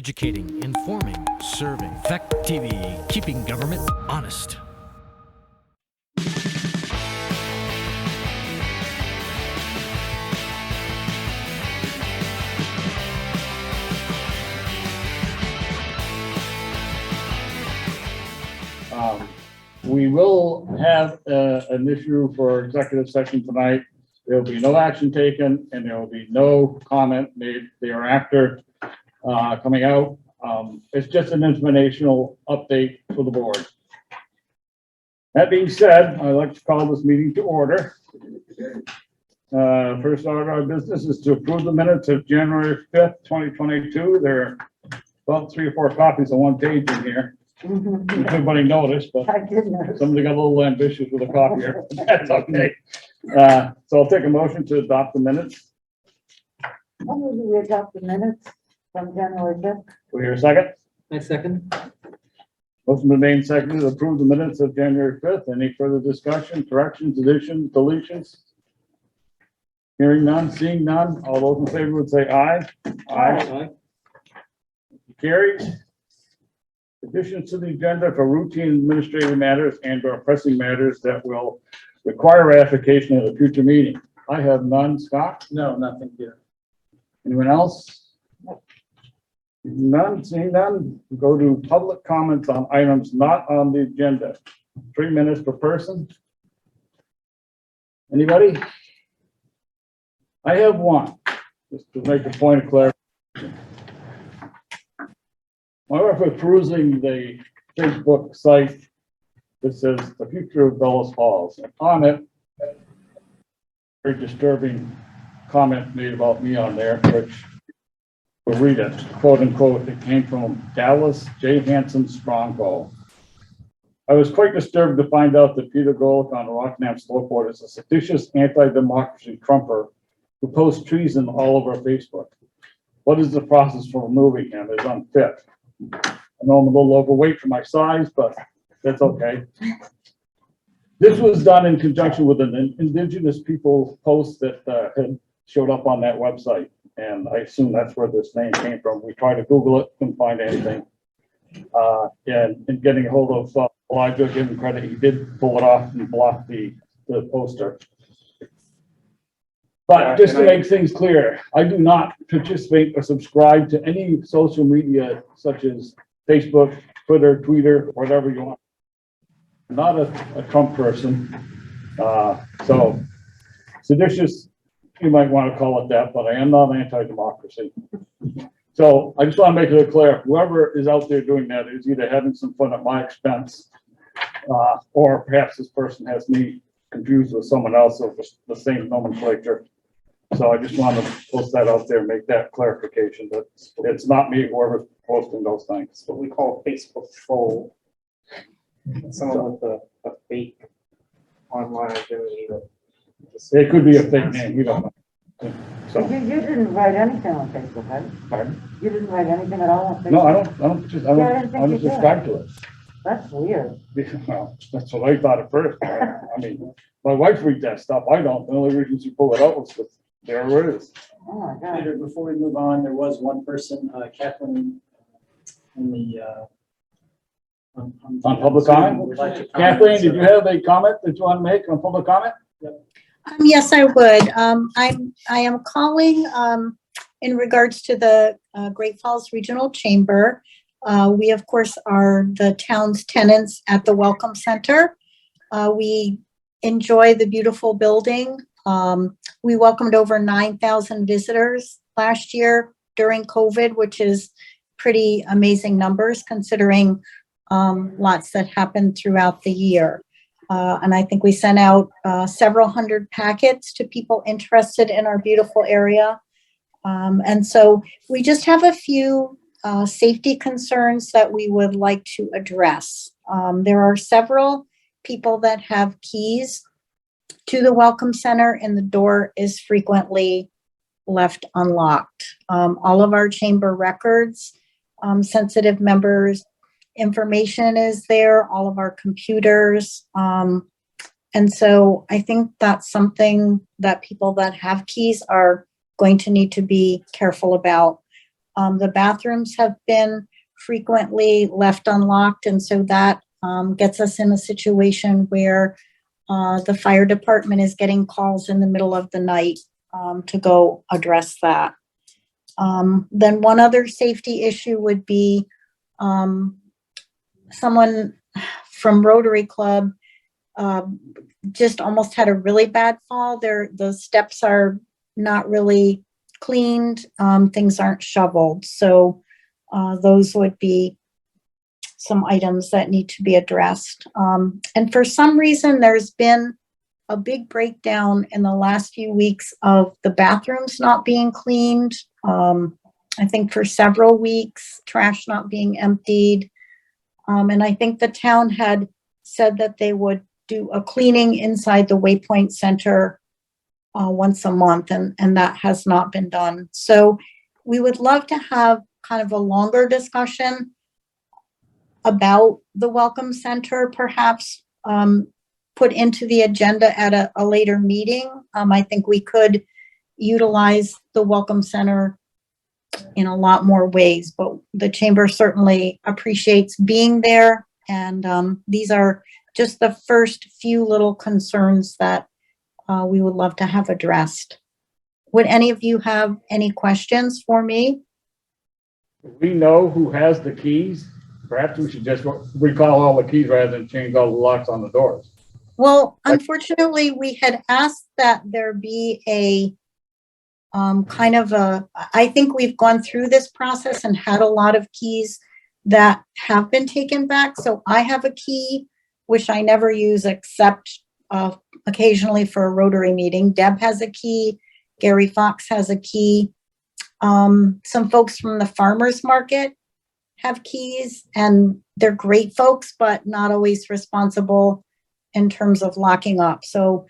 Educating, informing, serving. Fact TV, keeping government honest. We will have an issue for executive session tonight. There will be no action taken and there will be no comment made thereafter coming out. It's just an informational update for the board. That being said, I'd like to call this meeting to order. First order of business is to approve the minutes of January 5th, 2022. There are about 3 or 4 copies on one page in here. Everybody noticed, but I did notice. somebody got a little ambitious with a copier. That's okay. So I'll take a motion to adopt the minutes. When will we adopt the minutes from January 5th? Do we hear a second? I second. Motion been made and seconded to approve the minutes of January 5th. Any further discussion, corrections, additions, deletions? Hearing none, seeing none. All those in favor would say aye. Aye. Carries. Additions to the agenda for routine administrative matters and or pressing matters that will require ratification at a future meeting. I have none. Scott? No, nothing here. Anyone else? None, seeing none. Go to public comments on items not on the agenda. 3 minutes per person. Anybody? I have one, just to make a point of clarification. My wife was perusing the Facebook site that says the future of Bellows Falls. And on it, very disturbing comment made about me on there, which we'll read it, quote unquote. It came from Dallas J. Hanson Strongbow. I was quite disturbed to find out that Peter Golick on the Rockingham Slope Board is a seditious anti-democracy Trumper who posts treason all over Facebook. What is the process for removing him? Is unfit. I know I'm a little overweight for my size, but that's okay. This was done in conjunction with an indigenous people post that had showed up on that website. And I assume that's where this name came from. We tried to Google it, couldn't find anything. And in getting a hold of Elijah, give him credit, he did pull it off and block the poster. But just to make things clear, I do not participate or subscribe to any social media such as Facebook, Twitter, Tweeter, whatever you want. I'm not a Trump person. So seditious, you might want to call it that, but I am not anti-democracy. So I just want to make it clear, whoever is out there doing that is either having some fun at my expense, or perhaps this person has me confused with someone else of the same nomenclature. So I just want to post that out there and make that clarification that it's not me, whoever's posting those things. What we call Facebook troll. Someone with a fake online identity. It could be a fake name, we don't know. So, You didn't write anything on Facebook, right? pardon? You didn't write anything at all on Facebook? No, I don't you subscribe to it. That's weird. Well, that's what I thought at first. I mean, my wife reads that stuff. I don't. The only reason she pulled it out was because there it is. Oh my God. Peter, before we move on, there was one person, Kathleen, in the, on public comment? would like to comment. Kathleen, did you have a comment that you want to make on public comment? Yes, I would. I am calling in regards to the Great Falls Regional Chamber. We, of course, are the town's tenants at the Welcome Center. We enjoy the beautiful building. We welcomed over 9,000 visitors last year during COVID, which is pretty amazing numbers considering lots that happened throughout the year. And I think we sent out several hundred packets to people interested in our beautiful area. And so we just have a few safety concerns that we would like to address. There are several people that have keys to the Welcome Center and the door is frequently left unlocked. All of our chamber records, sensitive members information is there, all of our computers. And so I think that's something that people that have keys are going to need to be careful about. The bathrooms have been frequently left unlocked, and so that gets us in a situation where the fire department is getting calls in the middle of the night to go address that. Then one other safety issue would be someone from Rotary Club just almost had a really bad fall. The steps are not really cleaned, things aren't shoveled. So those would be some items that need to be addressed. And for some reason, there's been a big breakdown in the last few weeks of the bathrooms not being cleaned. I think for several weeks, trash not being emptied. And I think the town had said that they would do a cleaning inside the Waypoint Center once a month, and that has not been done. So we would love to have kind of a longer discussion about the Welcome Center, perhaps put into the agenda at a later meeting. I think we could utilize the Welcome Center in a lot more ways, but the chamber certainly appreciates being there. And these are just the first few little concerns that we would love to have addressed. Would any of you have any questions for me? We know who has the keys. Perhaps we should just recall all the keys rather than change all the locks on the doors. Well, unfortunately, we had asked that there be a I think we've gone through this process and had a lot of keys that have been taken back. So I have a key, which I never use except occasionally for a Rotary meeting. Deb has a key. Gary Fox has a key. Some folks from the farmers market have keys, and they're great folks, but not always responsible in terms of locking up. So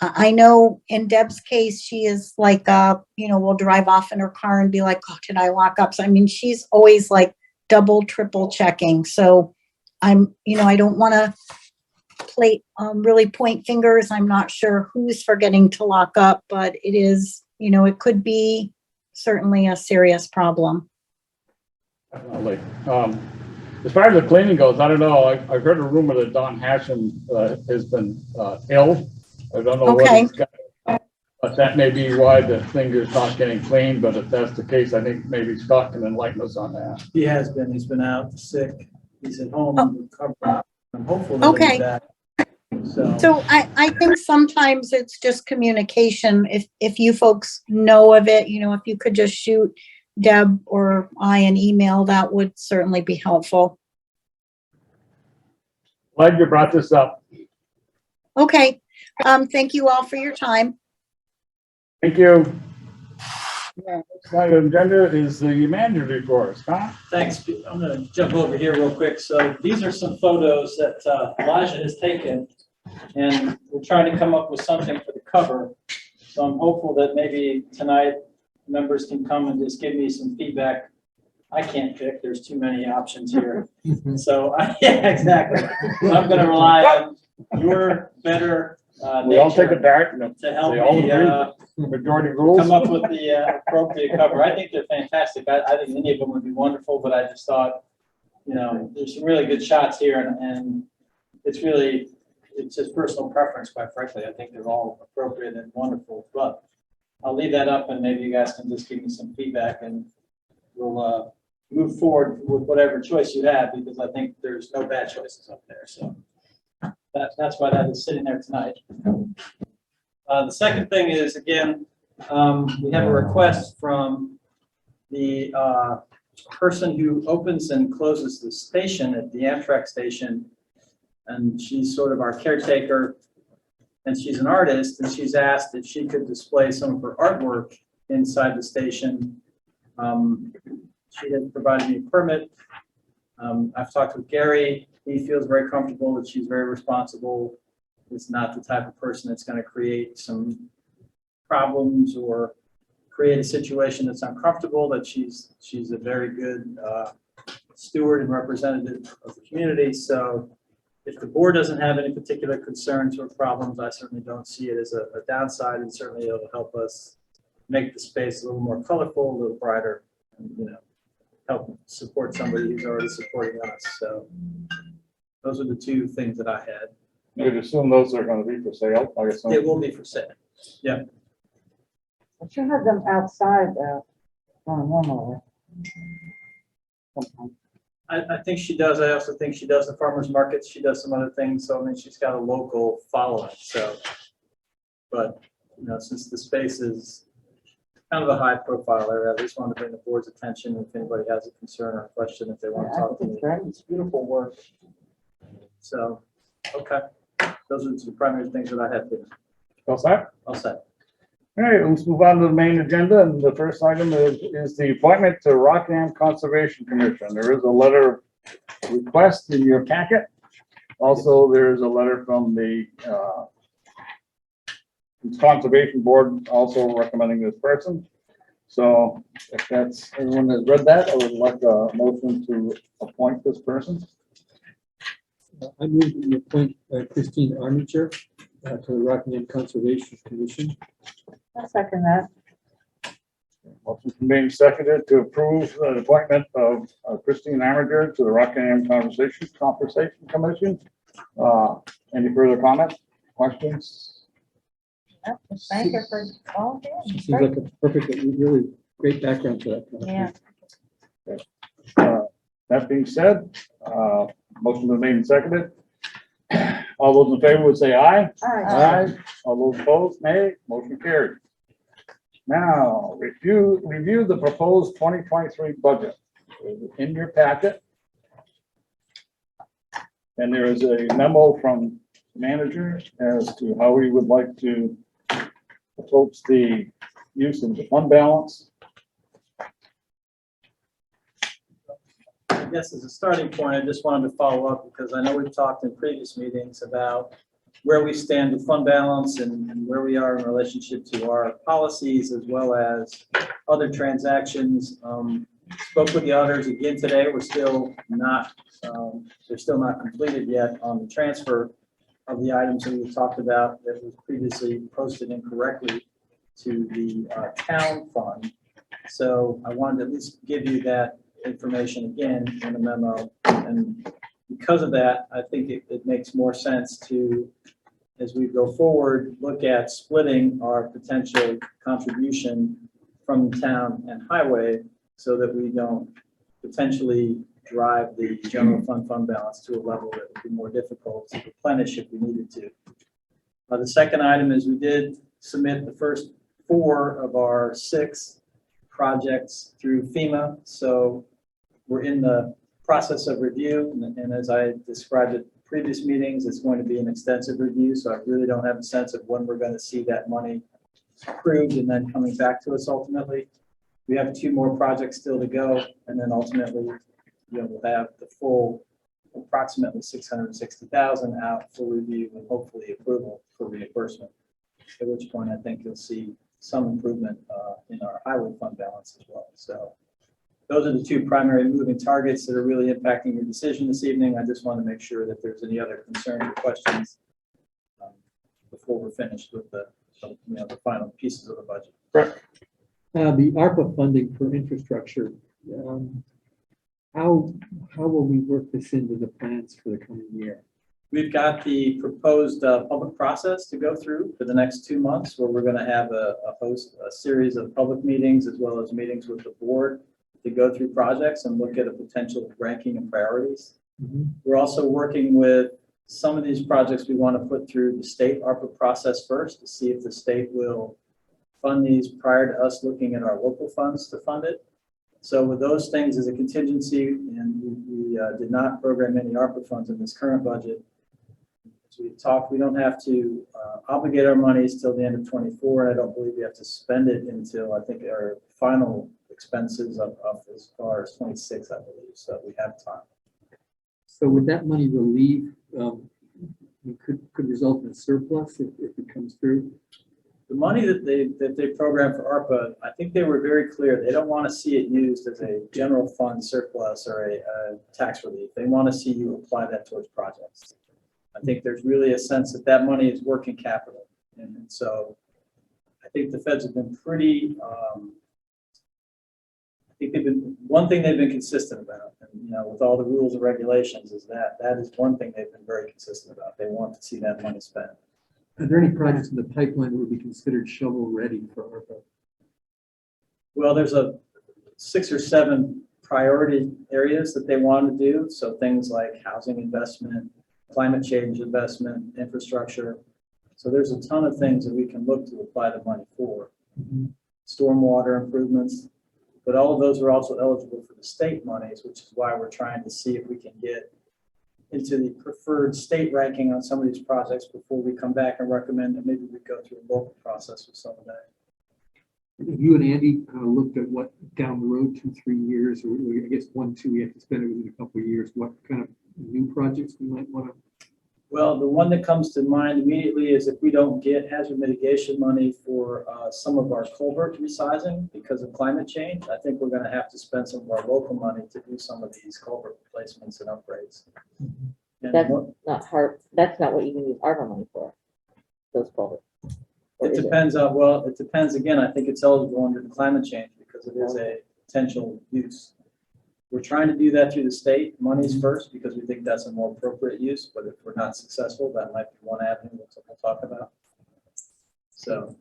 I know in Deb's case, she is like, will drive off in her car and be like, oh, did I lock up? So, I mean, she's always like double, triple checking. So I don't want to really point fingers. I'm not sure who's forgetting to lock up, but it is, it could be certainly a serious problem. Definitely. As far as the cleaning goes, I don't know. I've heard a rumor that Don Hashem has been ill. I don't know what he's got, but that may be why the thing is not getting cleaned. But if that's the case, I think maybe Scott can enlighten us on that. He has been. He's been out sick. He's at home recovering. I'm hopeful that he'll be back. So I think sometimes it's just communication. If you folks know of it, if you could just shoot Deb or I an email, that would certainly be helpful. Glad you brought this up. Okay. Thank you all for your time. Thank you. Next item on the agenda is the manager's report. Scott? Thanks. I'm going to jump over here real quick. So these are some photos that Elijah has taken, and we're trying to come up with something for the cover. So I'm hopeful that maybe tonight members can come and just give me some feedback. I can't pick. There's too many options here. So yeah, exactly. I'm going to rely on your better We all take a dart and to help they all me agree. Majority rules. come up with the appropriate cover. I think they're fantastic. I think any of them would be wonderful, but I just thought, there's some really good shots here, and it's just personal preference, quite frankly. I think they're all appropriate and wonderful, but I'll leave that up, and maybe you guys can just give me some feedback, and we'll move forward with whatever choice you have, because I think there's no bad choices up there. So that's why that is sitting there tonight. The second thing is, again, we have a request from the person who opens and closes the station at the Amtrak station, and she's sort of our caretaker, and she's an artist, and she's asked if she could display some of her artwork inside the station. She had provided me a permit. I've talked with Gary. He feels very comfortable that she's very responsible. Is not the type of person that's going to create some problems or create a situation that's uncomfortable, that she's a very good steward and representative of the community. So if the board doesn't have any particular concerns or problems, I certainly don't see it as a downside, and certainly it'll help us make the space a little more colorful, a little brighter, help support somebody who's already supporting us. So those are the two things that I had. You'd assume those are gonna be for sale, I guess. They will be for sale. I should have them outside, normally. I think she does. I also think she does the farmers markets. She does some other things. So I mean, she's got a local following. So, but since the space is kind of a high profile area, I just wanted to bring the board's attention if anybody has a concern or a question, if they want to I talk to think me. it's great. It's beautiful work. So, okay. Those are the two primary things that I had to. What's that? I'll say. All right, let's move on to the main agenda, and the first item is the appointment to Rockingham Conservation Commission. There is a letter of request in your packet. Also, there is a letter from the Conservation Board also recommending this person. So if that's, everyone has read that, I would like a motion to appoint this person. I move that we appoint Christine Armiger to the Rockingham Conservation Commission. I'll second that. Motion being seconded to approve the appointment of Christine Armiger to the Rockingham Conservation Commission. Any further comments, questions? Yep, thank you for all She seems like a perfect, really great background for that. Yeah. That being said, motion been made and seconded. All those in favor would say aye. All right. All those opposed, nay. Motion carried. Now, review the proposed 2023 budget. It's in your packet. And there is a memo from manager as to how we would like to approach the use of the fund balance. I guess as a starting point, I just wanted to follow up because I know we've talked in previous meetings about where we stand with fund balance and where we are in relationship to our policies as well as other transactions. Spoke with the auditors again today. We're still not, they're still not completed yet on the transfer of the items that we talked about that was previously posted incorrectly to the town fund. So I wanted to at least give you that information again in the memo. And because of that, I think it makes more sense to, as we go forward, look at splitting our potential contribution from the town and highway so that we don't potentially drive the general fund balance to a level that would be more difficult to replenish if we needed to. The second item is we did submit the first 4 of our 6 projects through FEMA. So we're in the process of review. And as I described at previous meetings, it's going to be an extensive review. So I really don't have a sense of when we're going to see that money approved and then coming back to us ultimately. We have 2 more projects still to go. And then ultimately, we'll have the full approximately 660,000 out for review and hopefully approval for reimbursement. At which point I think you'll see some improvement in our highway fund balance as well. So those are the 2 primary moving targets that are really impacting your decision this evening. I just want to make sure that there's any other concerns or questions before we're finished with the final pieces of the budget. Correct. The ARPA funding for infrastructure, how will we work this into the plans for the coming year? We've got the proposed public process to go through for the next 2 months, where we're going to have a series of public meetings as well as meetings with the board to go through projects and look at a potential ranking and priorities. Mhm. We're also working with some of these projects we want to put through the state ARPA process first to see if the state will fund these prior to us looking at our local funds to fund it. So with those things as a contingency, and we did not program any ARPA funds in this current budget. As we talked, we don't have to obligate our monies till the end of 24. I don't believe we have to spend it until I think our final expenses of as far as 26, I believe. So we have time. So would that money relieve, could result in a surplus if it comes through? The money that they programmed for ARPA, I think they were very clear. They don't want to see it used as a general fund surplus or a tax relief. They want to see you apply that towards projects. I think there's really a sense that that money is working capital. And so I think the feds have been pretty think one thing they've been consistent about, and, you know, with all the rules and regulations, is that is one thing they've been very consistent about. They want to see that money spent. Are there any projects in the pipeline that would be considered shovel-ready for ARPA? Well, there's 6 or 7 priority areas that they want to do. So things like housing investment, climate change investment, infrastructure. So there's a ton of things that we can look to apply the money for. Stormwater improvements, but all of those are also eligible for the state monies, which is why we're trying to see if we can get into the preferred state ranking on some of these projects before we come back and recommend that maybe we go through a local process with some of that. You and Andy looked at what down the road, 2, 3 years, or I guess 1, 2, we have to spend it within a couple of years. What kind of new projects we might want to? Well, the one that comes to mind immediately is if we don't get hazard mitigation money for some of our culvert resizing because of climate change, I think we're going to have to spend some of our local money to do some of these culvert replacements and upgrades. And That's what- not hard, that's not what you can use ARPA money for, those culverts. Or It is depends on, well, it depends, again, I think it's eligible under the climate change because it is a potential use. We're trying to do that through the state monies first because we think that's a more appropriate use, but if we're not successful, that might be one avenue we'll talk about. So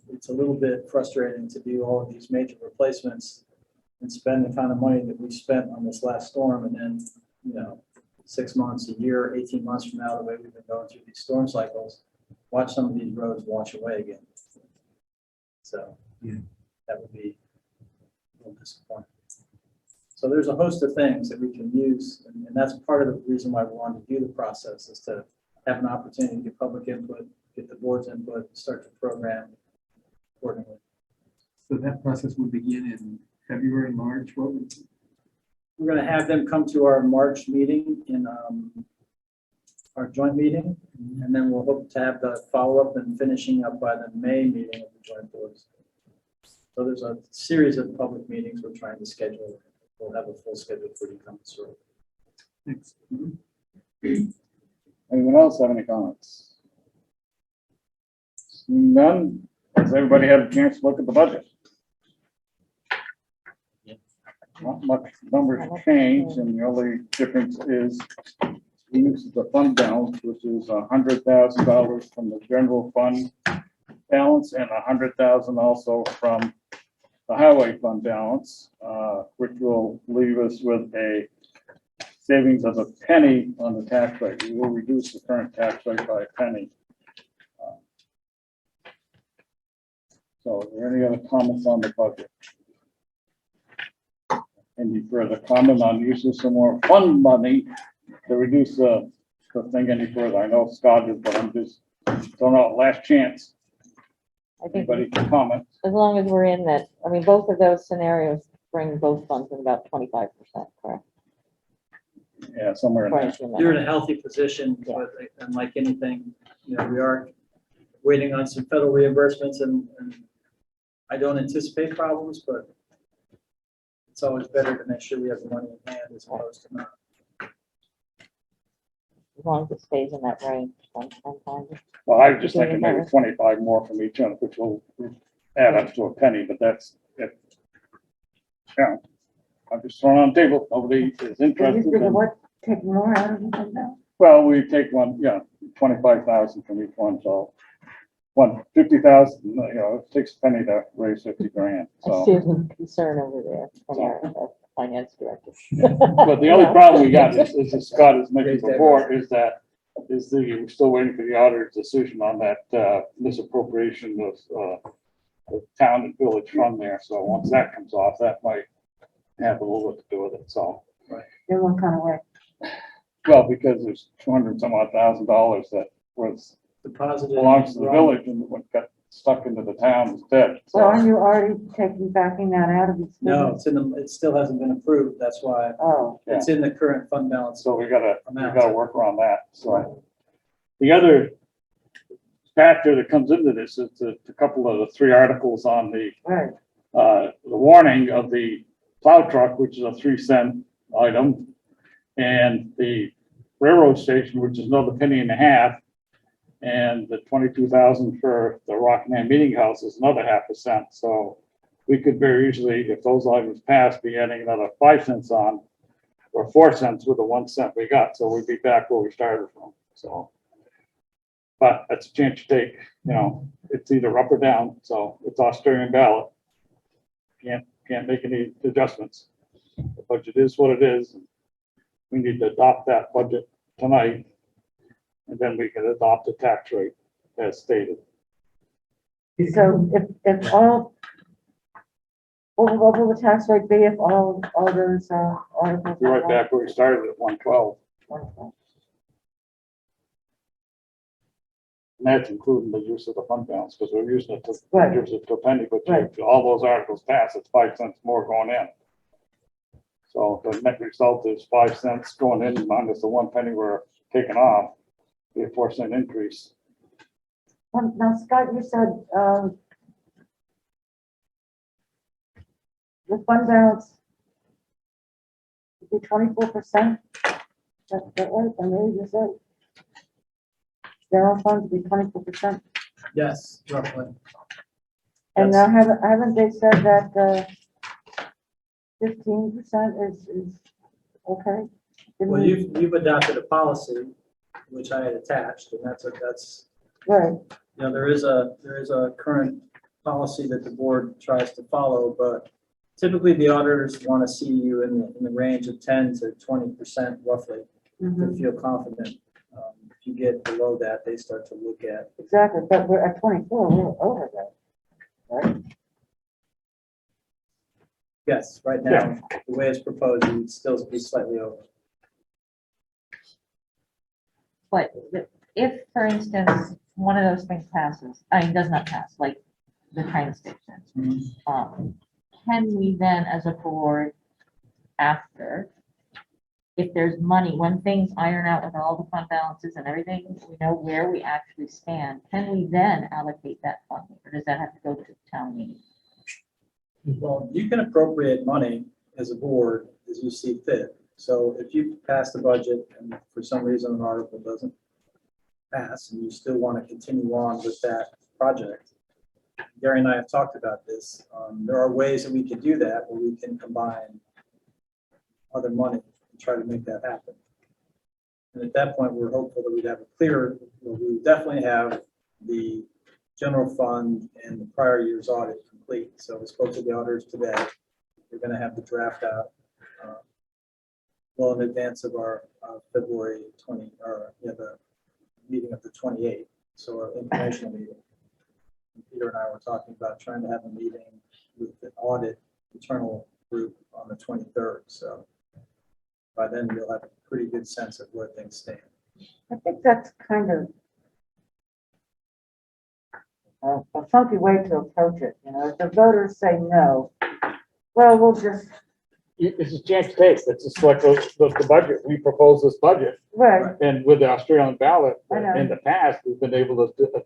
it's a little bit frustrating to do all of these major replacements and spend the kind of money that we spent on this last storm, and then, you know, 6 months, a year, 18 months from now, the way we've been going through these storm cycles, watch some of these roads wash away again. So that would be a little disappointing. So there's a host of things that we can use, and that's part of the reason why we wanted to do the process, is to have an opportunity to get public input, get the board's input, start the program accordingly. So that process would begin in February, March. What would? We're going to have them come to our March meeting in our joint meeting, and then we'll hope to have the follow-up and finishing up by the May meeting of the joint boards. So there's a series of public meetings we're trying to schedule. We'll have a full schedule for you to come through. Thanks. Anyone else have any comments? None. Has everybody had a chance to look at the budget? Not much numbers change, and the only difference is the use of the fund balance, which is $100,000 from the general fund balance and $100,000 also from the highway fund balance, which will leave us with a savings of a penny on the tax rate. We will reduce the current tax rate by a penny. So are there any other comments on the budget? Any further comment on using some more fund money to reduce the thing any further? I know Scott is, but I'm just throwing out last chance. I think Anybody can comment? as long as we're in that, I mean, both of those scenarios bring both funds in about 25%, correct? Yeah, somewhere in there. According to the You're in memo. a healthy position, but and like anything, you know, we are waiting on some federal reimbursements, and I don't anticipate problems, but it's always better to make sure we have the money in hand as opposed to not. As long as it stays in that range, I'm fine. Well, I was just thinking maybe 25 more from each one, which will add up to a penny, but that's it. Yeah, I'm just throwing on the table. Nobody is interested. in- what, take more out of it than that? Well, we take one, 25,000 from each one, so 50,000, you know, it takes a penny to raise 50 grand, I so. see some concern over there from our finance director. But the only problem we got is as Scott has mentioned before, we're still waiting for the auditor's decision on that misappropriation of the town and village fund there. So once that comes off, that might have a little bit to do with it, so. In what kind of way? Well, because there's 200 some odd thousand dollars that was, Deposited. belongs to the village and what got stuck into the town instead. So are So, you already backing that out of its? No, it's in the, it still hasn't been approved. That's why Oh, it's in the current fund balance. so we gotta work around that, so. The other factor that comes into this is a couple of the 3 articles on right. the warning of the plow truck, which is a 3-cent item, and the railroad station, which is another penny and a half, and the 22,000 for the Rockingham Meeting House is another half a cent. So we could very easily, if those items pass, be adding another 5 cents on, or 4 cents with the 1 cent we got, so we'd be back where we started from, so. But that's a chance you take, you know, it's either up or down, so it's Australian ballot. Can't make any adjustments. The budget is what it is. We need to adopt that budget tonight, and then we can adopt the tax rate as stated. So if all, what will the tax rate be if all those, articles? We're right back where we started at 112, and that's including the use of the fund balance, because we're using it to, Right. use it to a penny, but Right. if all those articles pass, it's 5 cents more going in. So the net result is 5 cents going in minus the 1 penny we're taking off, be a 4 cent increase. Now, Scott, you said, the fund balance would be 24%? That's right, I know you said. General funds would be 24%? Yes, roughly. And Yes. now haven't they said that, 15% is okay? Didn't Well, we- you've adopted a policy, which I had attached, and that's, Right, you know, there is a current policy that the board tries to follow, but typically the auditors want to see you in the range of 10 to 20% roughly to mhm, feel confident. If you get below that, they start to look at, exactly, but we're at 24, we're over that, right? yes, right now, the way it's proposed, you'd still be slightly over. But if, for instance, one of those things passes, does not pass, like the train station, can we then, as a board, after, if there's money, when things iron out with all the fund balances and everything, we know where we actually stand, can we then allocate that funding, or does that have to go to town meeting? Well, you can appropriate money as a board as you see fit. So if you pass the budget and for some reason an article doesn't pass and you still want to continue on with that project, Gary and I have talked about this. There are ways that we can do that, where we can combine other money and try to make that happen. And at that point, we're hopeful that we'd have a clear, well, we would definitely have the general fund and the prior year's audit complete. So we spoke to the auditors today. We're going to have the draft out well in advance of our February 20, or the meeting of the 28th. So our informational meeting. Peter and I were talking about trying to have a meeting with the audit internal group on the 23rd. So by then you'll have a pretty good sense of where things stand. I think that's kind of a funky way to approach it, you know, if the voters say no, well, we'll just, It's a chance to take, it's just like the budget, we propose this budget, right, and with the Australian ballot, I know. in the past, we've been able to,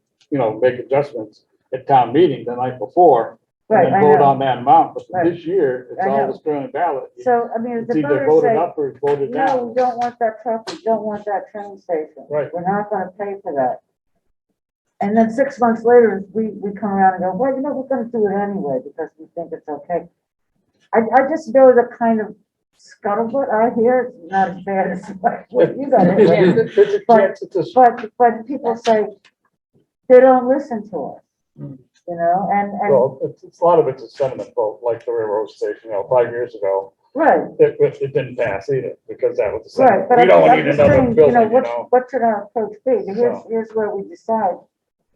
make adjustments at town meeting the night before, and right, then I vote know. on that amount, but Right. this year, it's I all know. Australian ballot. So, I mean, if It's the either voters voted say, up or it's voted no, down. we don't want that truck, we don't want that train station. Right. We're not gonna pay for that. And then 6 months later, we come around and go, well, you know, we're gonna do it anyway because we think it's okay. I just know the kind of scuttlebutt I hear, it's not as bad as what you got to hear. It's a chance, it's a, But people say, they don't listen to us, you know, and, well, it's a lot of it's a sentiment vote, like the railroad station, 5 years ago, right, it didn't pass either, because that was the right. sentiment. But We I'm don't need just another saying, building, you know, what should our approach be? So. Here's where we decide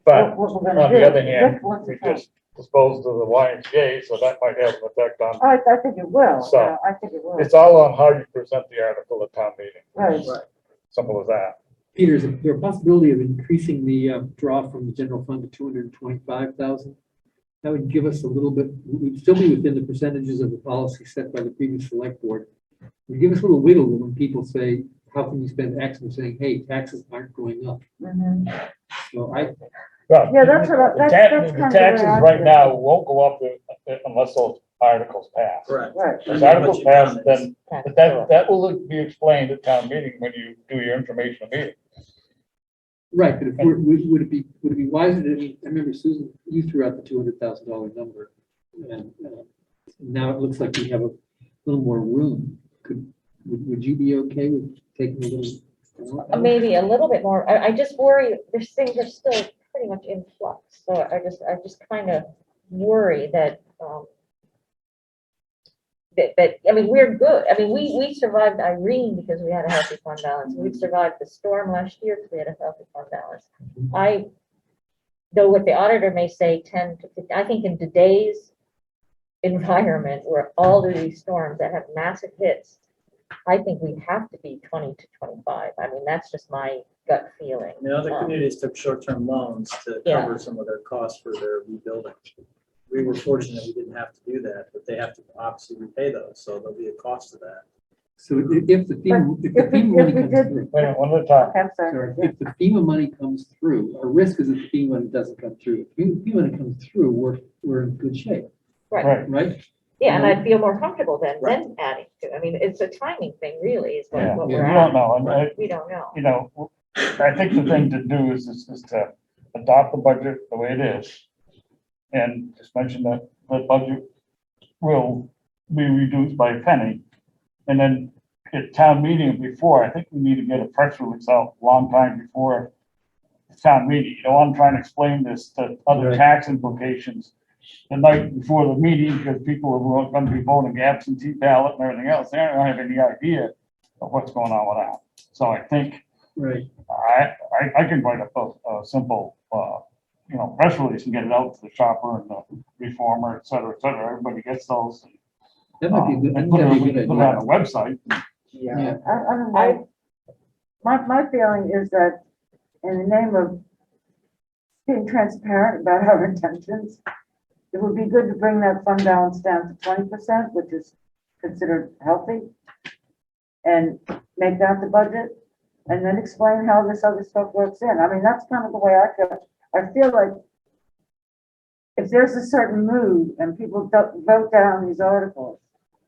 but what we're gonna on do. the other hand, Rick wants to we talk. just disposed of the YMCA, so that might have an effect on, I think it will, So, I think it will, it's all on how you present the article at town meeting, right. simple as that. Peter, is there a possibility of increasing the draw from the general fund to 225,000? That would give us a little bit, we'd still be within the percentages of the policy set by the previous select board. It'd give us a little wiggle room when people say, how can you spend X, and saying, hey, taxes aren't going up. Mhm. So Yeah, that's what I, that's kind of The the way taxes I right feel. now won't go up unless those articles pass. Correct. Right, If articles pass, then, but that will be explained at town meeting when you do your informational meeting. right, but if would it be wiser to, I remember Susan, you threw out the $200,000 number. And now it looks like we have a little more room. Would you be okay with taking a little? Maybe a little bit more. I just worry, these things are still pretty much in flux. So I just kind of worry that, I mean, we're good. I mean, we survived Irene because we had a healthy fund balance. We've survived the storm last year because we had a healthy fund balance. Though what the auditor may say 10 to 15, I think in today's environment where all of these storms that have massive hits, I think we have to be 20 to 25. I mean, that's just my gut feeling. The other communities took short-term loans to cover some of their costs for their rebuilding. We were fortunate we didn't have to do that, but they have to obviously repay those, so there'll be a cost to that. So if the FEMA money comes through, Wait a minute, one at a time. I'm sorry. sorry, if the FEMA money comes through, our risk is that the FEMA money doesn't come through. If the FEMA money comes through, we're in good shape, Right. right? Yeah, and I feel more comfortable then adding to. I mean, it's a timing thing, really, is Yeah, what we we're don't at. know, and We don't know. you know, I think the thing to do is to adopt the budget the way it is. And just mention that the budget will be reduced by a penny. And then at town meeting before, I think we need to get a press release out a long time before the town meeting. You know, I'm trying to explain this to other Right. tax implications the night before the meeting, because people are going to be voting absentee ballot and everything else. They don't have any idea of what's going on with that. So I think Right. I can write a simple, you know, press release and get it out to the shopper and the reformer, et cetera, et cetera. Everybody gets those. That might be a good, I And think put that'd be a it good on idea. the website. Yeah. I don't know. My feeling is that in the name of being transparent about our intentions, it would be good to bring that fund balance down to 20%, which is considered healthy, and make that the budget, and then explain how this other stuff works in. I mean, that's kind of the way I feel. I feel like if there's a certain mood and people vote down these articles,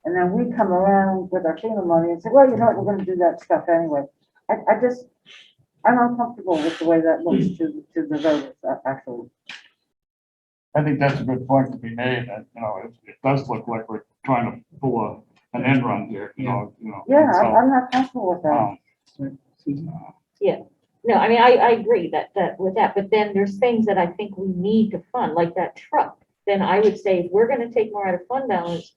and then we come around with our FEMA money and say, well, you know what, we're gonna do that stuff anyway. I'm uncomfortable with the way that looks to the voters, actually. I think that's a good point to be made, that, you know, it does look like we're trying to pull an end run here, you know. Yeah, So, I'm not comfortable with that. Susan? No, I mean, I agree that with that, but then there's things that I think we need to fund, like that truck. Then I would say, if we're gonna take more out of fund balance,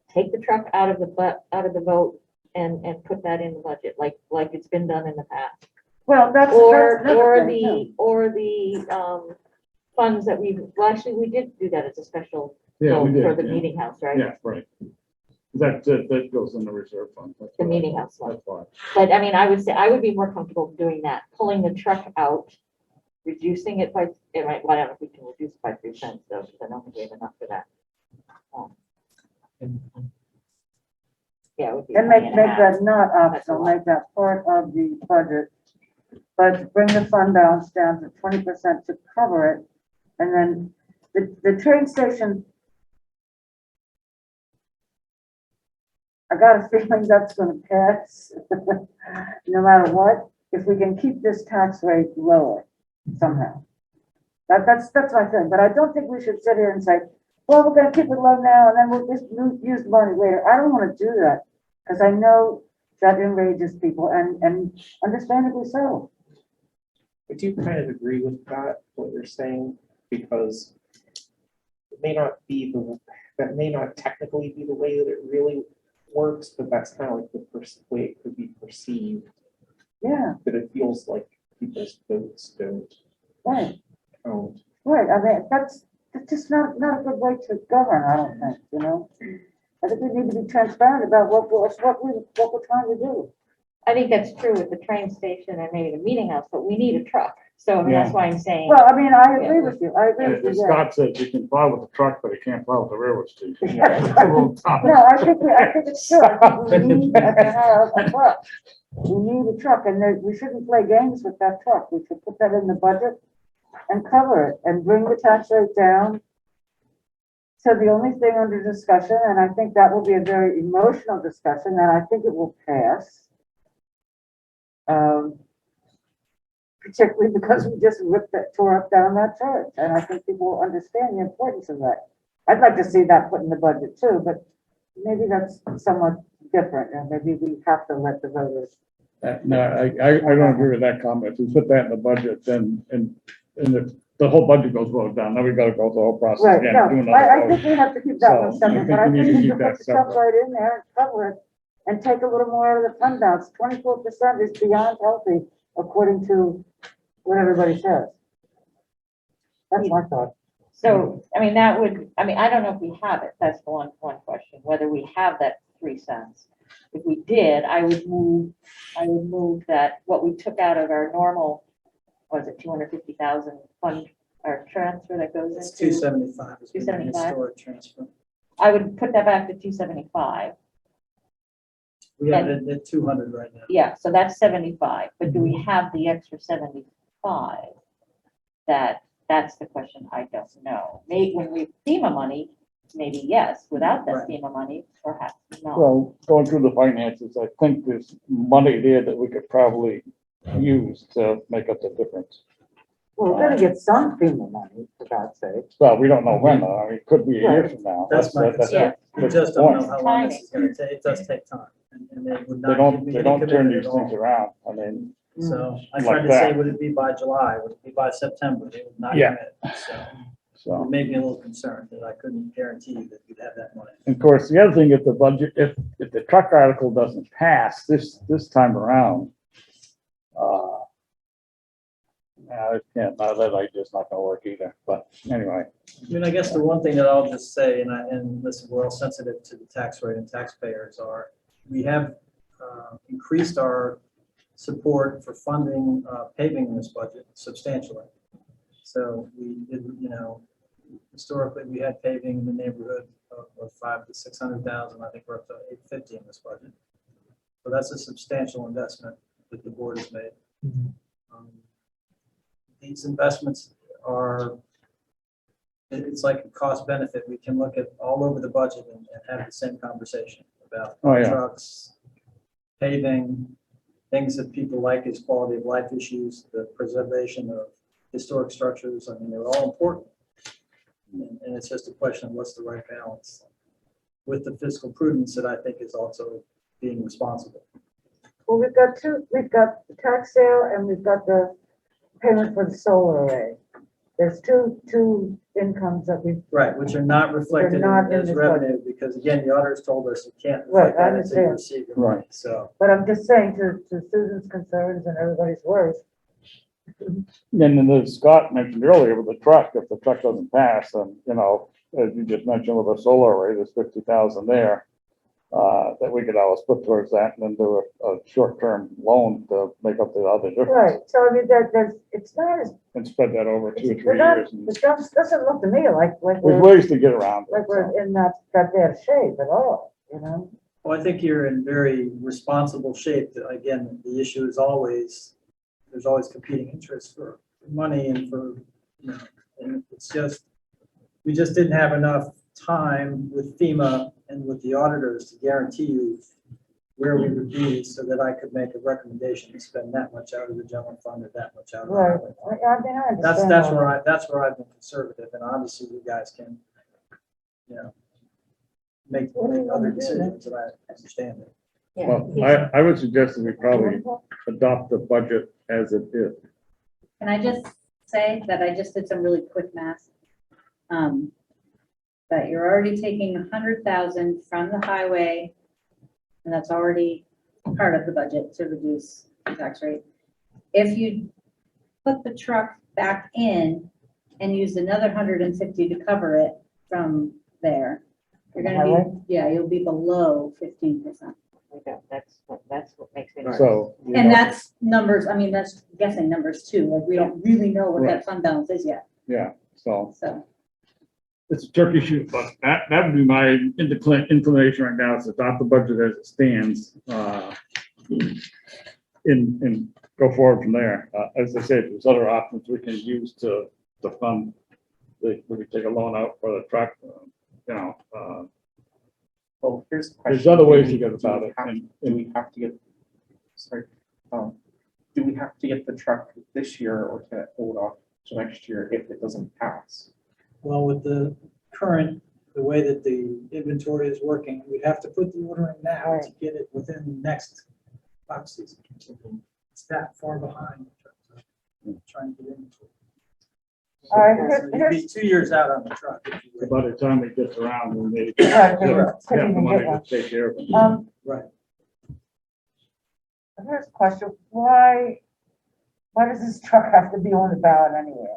take the truck out of the vote and put that in the budget, like it's been done in the past. Well, that's another thing, too. The funds that actually, we did do that as a special Yeah, we vote did, for the yeah. meeting house, right? Yeah, right. That goes in the reserve fund. That's The what- meeting house one. That's why. But I mean, I would say, I would be more comfortable doing that, pulling the truck out, reducing it by, it might, well, I don't know if we can reduce it by 3 cents though, because I don't think we have enough for that. Yeah, it would be. And a make penny and a half. that not optional, make that part of the budget. But bring the fund balance down to 20% to cover it. And then the train station, I got a feeling that's gonna pass, no matter what, if we can keep this tax rate lower somehow. That's my thing, but I don't think we should sit here and say, well, we're gonna keep it low now and then we'll just use the money later. I don't wanna do that, because I know that enrages people and understandably so. I do kind of agree with that, what you're saying, because it may not be that may not technically be the way that it really works, but that's kind of like the way it could be perceived, Yeah, that it feels like people's votes don't right, count. right. I mean, that's just not a good way to govern, I don't think, you know? I think we need to be transparent about what we're trying to do. I think that's true with the train station and maybe the meeting house, but we need a truck. So I mean, that's why I'm saying, Well, I mean, I agree with you. I agree with As you. Yeah. Scott said, you can plow with the truck, but you can't plow with the railroad station. No, I think it's true. I think we need to have a truck. We need a truck, and we shouldn't play games with that truck. We should put that in the budget and cover it and bring the tax rate down. So the only thing under discussion, and I think that will be a very emotional discussion, and I think it will pass. Particularly because we just tore up down that church, and I think people will understand the importance of that. I'd like to see that put in the budget too, but maybe that's somewhat different, and maybe we have to let the voters. No, I don't agree with that comment. If we put that in the budget, then, and the whole budget goes voted down, then we gotta go through the whole process Right, again. no, do another I vote. think we have to keep that one So, I separate, think but I we need think to we keep should put that the stuff separate. right in there and cover it, and take a little more out of the fund balance. 24% is beyond healthy, according to what everybody says. That's my thought. So, I mean, that would, I mean, I don't know if we have it, that's the one question, whether we have that 3 cents. If we did, I would move that what we took out of our normal, was it 250,000 fund, or transfer that goes It's into? 275. is the 275? historic transfer. I would put that back to 275. We have it at 200 right now. Yeah, so that's 75, but do we have the extra 75? That's the question, I don't know. Maybe when we FEMA money, maybe yes, without that Right. FEMA money, perhaps not. Well, going through the finances, I think there's money there that we could probably use to make up the difference. Well, we're gonna get some FEMA money, for God's sake. Well, we don't know when, though. I mean, it could be a year from now. That's my that's concern. the We just point. don't know how long this is gonna take. It does take time. And they would They not give don't, me they any don't turn commitment these at things all. around. I mean, So I Like tried to say, that. would it be by July? Would it be by September? They would not Yeah. commit. So so. it made me a little concerned that I couldn't guarantee you that you'd have that money. And of course, the other thing, if the budget, if the truck article doesn't pass this time around, I can't, that I just not gonna work either, but anyway. I mean, I guess the one thing that I'll just say, and listen, we're all sensitive to the tax rate and taxpayers are, we have increased our support for funding paving in this budget substantially. So we did, historically, we had paving in the neighborhood of 500,000 to 600,000. I think we're up to 850 in this budget. So that's a substantial investment that the board has made. These investments are, it's like a cost benefit. We can look at all over the budget and have the same conversation about Oh, yeah. trucks, paving, things that people like as quality of life issues, the preservation of historic structures. I mean, they're all important. And it's just a question of what's the right balance with the fiscal prudence that I think is also being responsible. Well, we've got the tax sale and we've got the payment for the solar array. There's two incomes that we, Right, which are not reflected They're not in as this revenue, because again, the auditors told us you can't Right, reflect I that until you understand. receive your money, Right. so. but I'm just saying to Susan's concerns and everybody's worries. And then as Scott mentioned earlier with the truck, if the truck doesn't pass, then, as you just mentioned with the solar array, there's 50,000 there. That we could always put towards that and then do a short-term loan to make up the other difference. Right, so I mean, it's not as, And spread that over 2 or 3 we're not, years. And it doesn't look to me like there's we're, ways to get around it. like we're so. in that bad shape at all, Well, I think you're in very responsible shape. Again, the issue is always, there's always competing interests for money and for, and it's just, we just didn't have enough time with FEMA and with the auditors to guarantee you where we would be so that I could make a recommendation to spend that much out of the general fund or that much out of the Right. highway fund. I mean, I understand. That's where I've been conservative, and obviously you guys can, make other decisions, and I understand it. Well, I would suggest that we probably adopt the budget as it is. Can I just say that I just did some really quick math? That you're already taking 100,000 from the highway, and that's already part of the budget to reduce the tax rate. If you put the truck back in and use another 150 to cover it from there, you're gonna be, you'll be below 15%. That's what makes me. So. And that's numbers, I mean, that's guessing numbers too, like we don't really know what that fund balance is yet, Yeah, so so. it's a turkey shoot, but that would be my inclination right now is to adopt the budget as it stands. And go forward from there. As I said, there's other options we can use to fund. We could take a loan out for the truck, Well, here's the question. there's other ways to Do get we about it. have- And- Do we have to get, sorry, do we have to get the truck this year or can it hold off to next year if it doesn't pass? Well, with the current the way that the inventory is working, we'd have to put the order in now to get it within the next crop season. It's that far behind in terms of trying to get inventory. All right, So you'd be 2 years out on the truck. If you were- By the time it gets around, we may Right, they have couldn't the even money get to one. take care of it. Right. Here's a question, why does this truck have to be on the ballot anyway?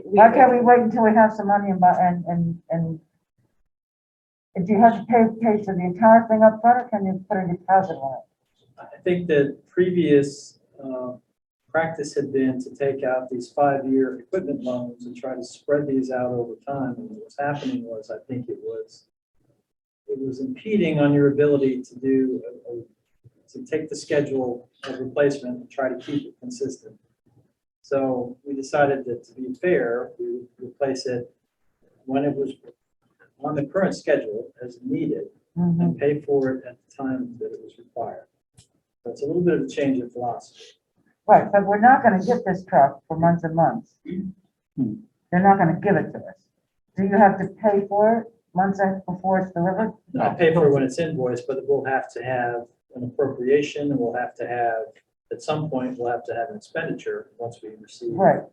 Why can't we wait until we have some money and do you have to pay for the entire thing up front, or can you put a deposit on it? I think that previous practice had been to take out these 5-year equipment loans and try to spread these out over time. And what was happening was, I think it was impeding on your ability to do, to take the schedule of replacement and try to keep it consistent. So we decided that to be fair, we would replace it when it was on the current schedule as needed and pay for it at the time that it was required. So it's a little bit of a change in philosophy. Right, but we're not gonna get this truck for months and months. They're not gonna give it to us. Do you have to pay for it months before it's delivered? I pay for it when it's invoiced, but we'll have to have an appropriation, and we'll have to have, at some point, we'll have to have an expenditure once we receive. Right,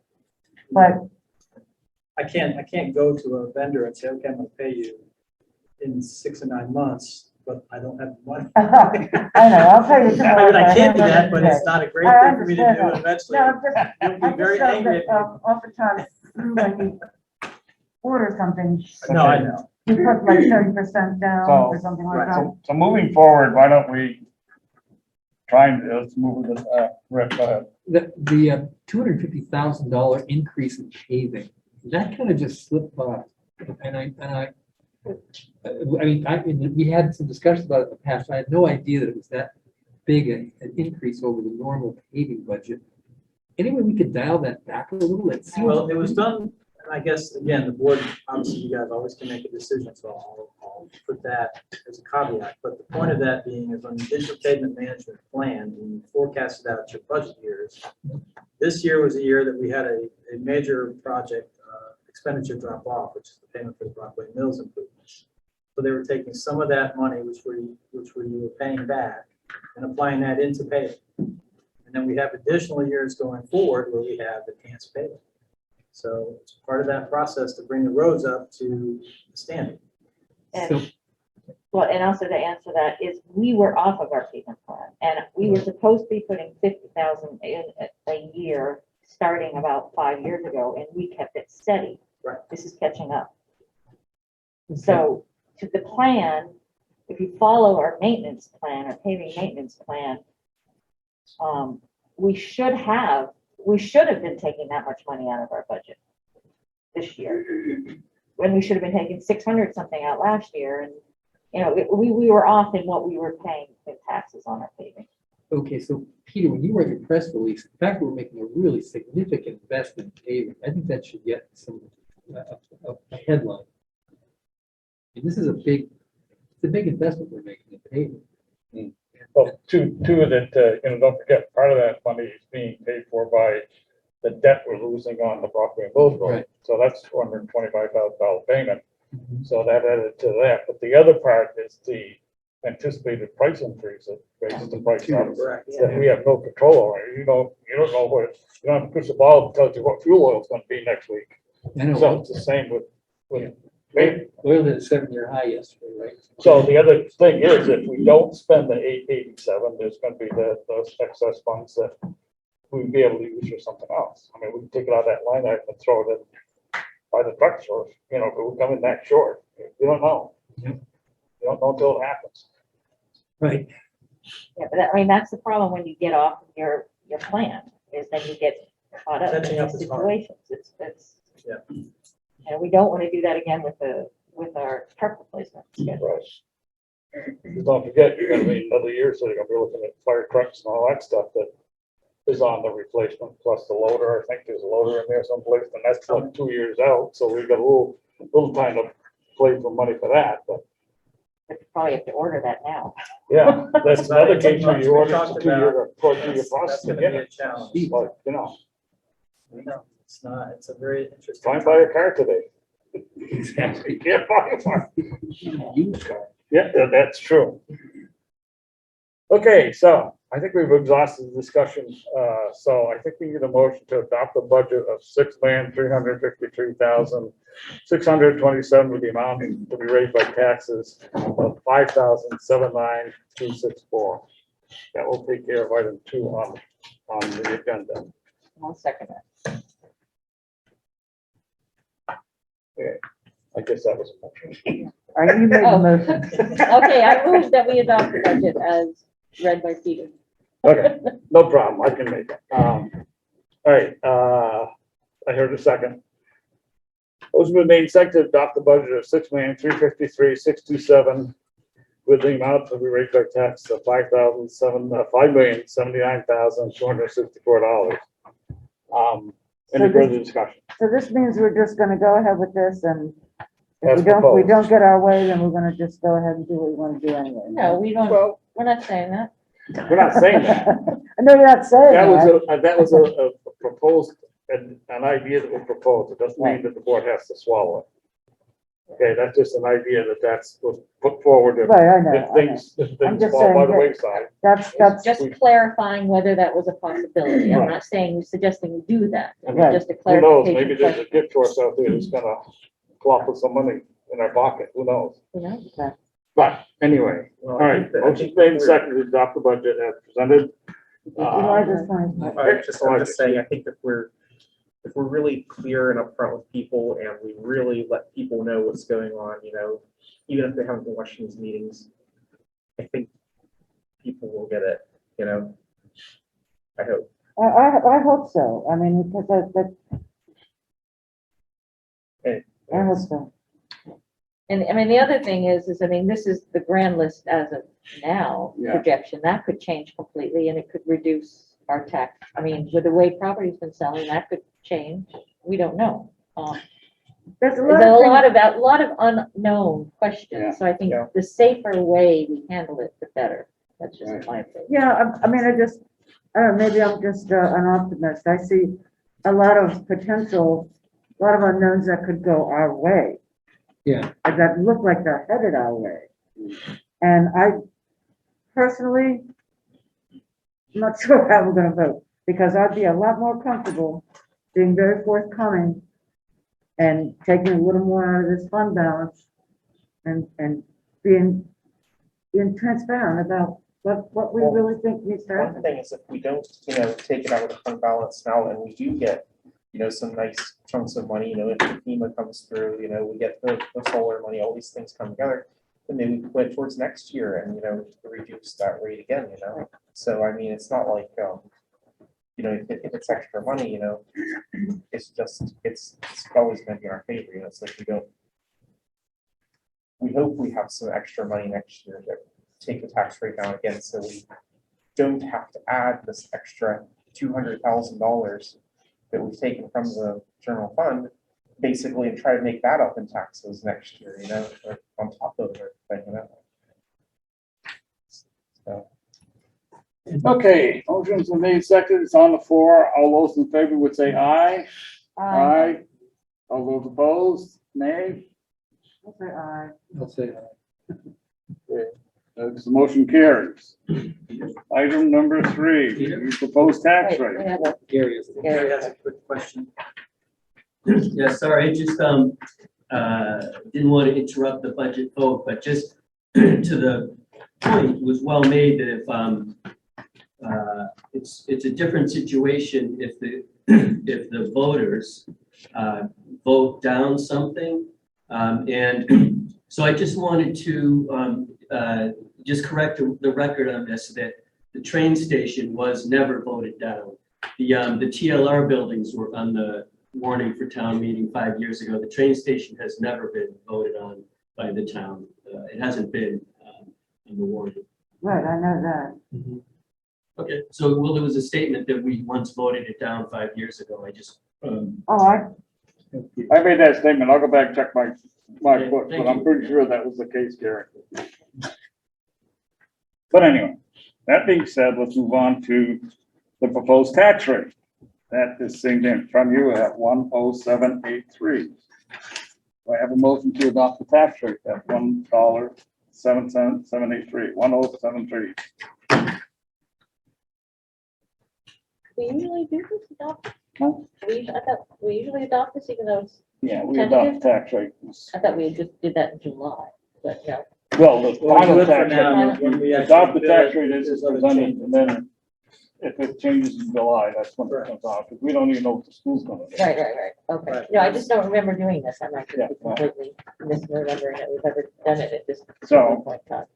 but, I can't go to a vendor and say, okay, I'm gonna pay you in 6 or 9 months, but I don't have the money. I know, I'll tell you tomorrow. I mean, I but can do I'm that, but it's today. not a great I thing for me to understand do that. eventually. No, I'm just, You'll I be just very know angry that, at me. oftentimes, when you order something, No, I know. you put like 30% down or something like that. So moving forward, why don't we try and, let's move with this, Rick, go ahead. The $250,000 increase in paving, that kind of just slipped by. We had some discussions about it in the past. I had no idea that it was that big an increase over the normal paving budget. Anyway, we could dial that back a little. Well, it was done, and I guess, again, the board, obviously, you guys always can make a decision, so I'll put that as a caveat. But the point of that being is on the digital pavement management plan, when you forecasted out your budget years, this year was a year that we had a major project expenditure drop off, which is the payment for the Broadway Mills improvements. So they were taking some of that money, which you were paying back, and applying that into paving. And then we have additional years going forward where we have enhanced paving. So it's part of that process to bring the roads up to the standard. And, well, and also to answer that is we were off of our payment plan, and we were supposed to be putting 50,000 in a year, starting about 5 years ago, and we kept it steady. Right. This is catching up. So to the plan, if you follow our maintenance plan, our paving maintenance plan, we should have been taking that much money out of our budget this year, when we should have been taking 600 something out last year. And, you know, we were off in what we were paying in taxes on our paving. Okay, so Peter, when you write your press release, the fact that we're making a really significant investment in paving, I think that should get some a headline. And this is a big investment we're making in paving. Well, two that, don't forget, part of that money is being paid for by the debt we're losing on the Broadway Mills Road. Right. So that's $225,000 payment. So that added to that. But the other part is the anticipated price increase that raises the price up Correct. that we have no control over. You don't know what, you don't have a crystal ball that tells you what fuel oil is going to be next week. I know. So it's the same with paving. Oil hit a 7-year high yesterday, right? So the other thing is, if we don't spend the 887, there's gonna be those excess funds that we'd be able to use for something else. I mean, we can take it out of that line item and throw it in by the truck stores, if we're coming that short. You don't know. Yep. You don't know until it happens. Right. Yeah, but I mean, that's the problem when you get off of your plan, is then you get caught up in Catching up these is hard. situations. It's, Yeah. and we don't want to do that again with our truck replacement schedule. Right. Just don't forget, you're gonna be another year, so you're gonna be looking at fire trucks and all that stuff that is on the replacement, plus the loader. I think there's a loader in there someplace, and that's like 2 years out, so we've got a little time to play for money for that, but But you probably have to order that now. yeah, that's another case where you We order talked a 2 year about- process That's to gonna get be a it. challenge. But, We know. It's not, it's a very interesting. Can't buy a car today. Exactly, can't buy one. Used car. Yeah, that's true. Okay, so I think we've exhausted the discussion, so I think we need a motion to adopt a budget of $6,353,627 with the amount to be raised by taxes of $5,079,264. That will take care of item 2 on the agenda. I'll second that. I guess that was a motion. Are you making Oh. a motion? Okay, I move that we adopt the budget as read by Peter. Okay, no problem, I can make it. All right, I heard a second. Motion been made second to adopt the budget of $6,353,627 with the amount to be raised by tax of $5,079,264. Any So further discussion? So this means we're just gonna go ahead with this, and if As we don't proposed. get our way, then we're gonna just go ahead and do what we wanna do anyway. No, we don't, Well, we're not saying that. we're not saying that. I know you're not saying That was a proposed, an idea that was proposed. It doesn't mean that the board has to swallow it. Okay, that's just an idea that was put forward if Right, I know, if I know. things, if I'm things just fall by saying the that- wayside. That's, Just clarifying whether that was a possibility. I'm Right. not saying, suggesting we do that. And Right. Just a Who knows, maybe clarification there's a question. gift horse out there that's gonna flop with some money in our pocket, who knows? You know? But anyway, all right, motion made and seconded to adopt the budget as presented. I just find. I'm just saying, I think if we're really clear and upfront with people and we really let people know what's going on, even if they haven't been watching these meetings, I think people will get it, I hope. I hope so, I mean, because Hey. I hope so. And I mean, the other thing is, I mean, this is the grand list as of now Yeah. projection. That could change completely and it could reduce our tax. I mean, with the way property's been selling, that could change. We don't know. There's a There's lot a of things. lot of unknown Yeah. questions. So I think Yeah. the safer way we handle it, the better. That's just my opinion. Yeah, I mean, I don't know, maybe I'm just an optimist. I see a lot of potential, a lot of unknowns that could go our way, Yeah, that look like they're headed our way. And I personally, I'm not sure how I'm gonna vote, because I'd be a lot more comfortable being very forthcoming and taking a little more out of this fund balance and being transparent about what we really think needs to One happen. thing is if we don't, take it out of the fund balance now and we do get, some nice chunks of money, if the FEMA comes through, we get the solar money, all these things come together, then maybe we can put it towards next year and, reduce that rate again, So, I mean, it's not like, if it's extra money, it's just, it's always gonna be in our favor, it's like we hope we have some extra money next year to take the tax rate down again, so we don't have to add this extra $200,000 that we've taken from the general fund, basically, and try to make that up in taxes next year, like on top of everything, So, Okay, motion's been made second, it's on the floor. All those in favor would say aye. Aye. All those opposed, nay. Okay, aye. I'll say The motion carries. Item number 3, the proposed tax Right, rate. we have a- Gary is. Gary. That's a quick question. Yeah, sorry, I just, didn't want to interrupt the budget vote, but just to the point, it was well made that if, it's a different situation if if the voters, vote down something. And so I just wanted to, just correct the record on this, that the train station was never voted down. The TLR buildings were on the warning for town meeting 5 years ago. The train station has never been voted on by the town. It hasn't been on the warning. Right, I know that. Okay, so, well, there was a statement that we once voted it down 5 years ago. I just, Oh, I I made that statement. I'll go back and check my Okay, book, thank but I'm you. pretty sure that was the case, Gary. But anyway, that being said, let's move on to the proposed tax rate. That is synced in from you at 10783. Do I have a motion to adopt the tax rate at $1.7773, 1073? We usually do this, adopt, Huh? I thought, we usually adopt this even though it's, Yeah, we adopt the tax rate. I thought we just did that in July, but no. Well, the Well, final good for tax now, rate, when we adopt the actually tax bill rate it, as there's it's other presented, changes. and then if it changes in July, that's when it Right. comes off, because we don't even know what the school's gonna do. Right, okay. Right. No, I just don't remember doing this. I might Yeah, just be well. completely misremembering that we've ever done it at this So- point in time.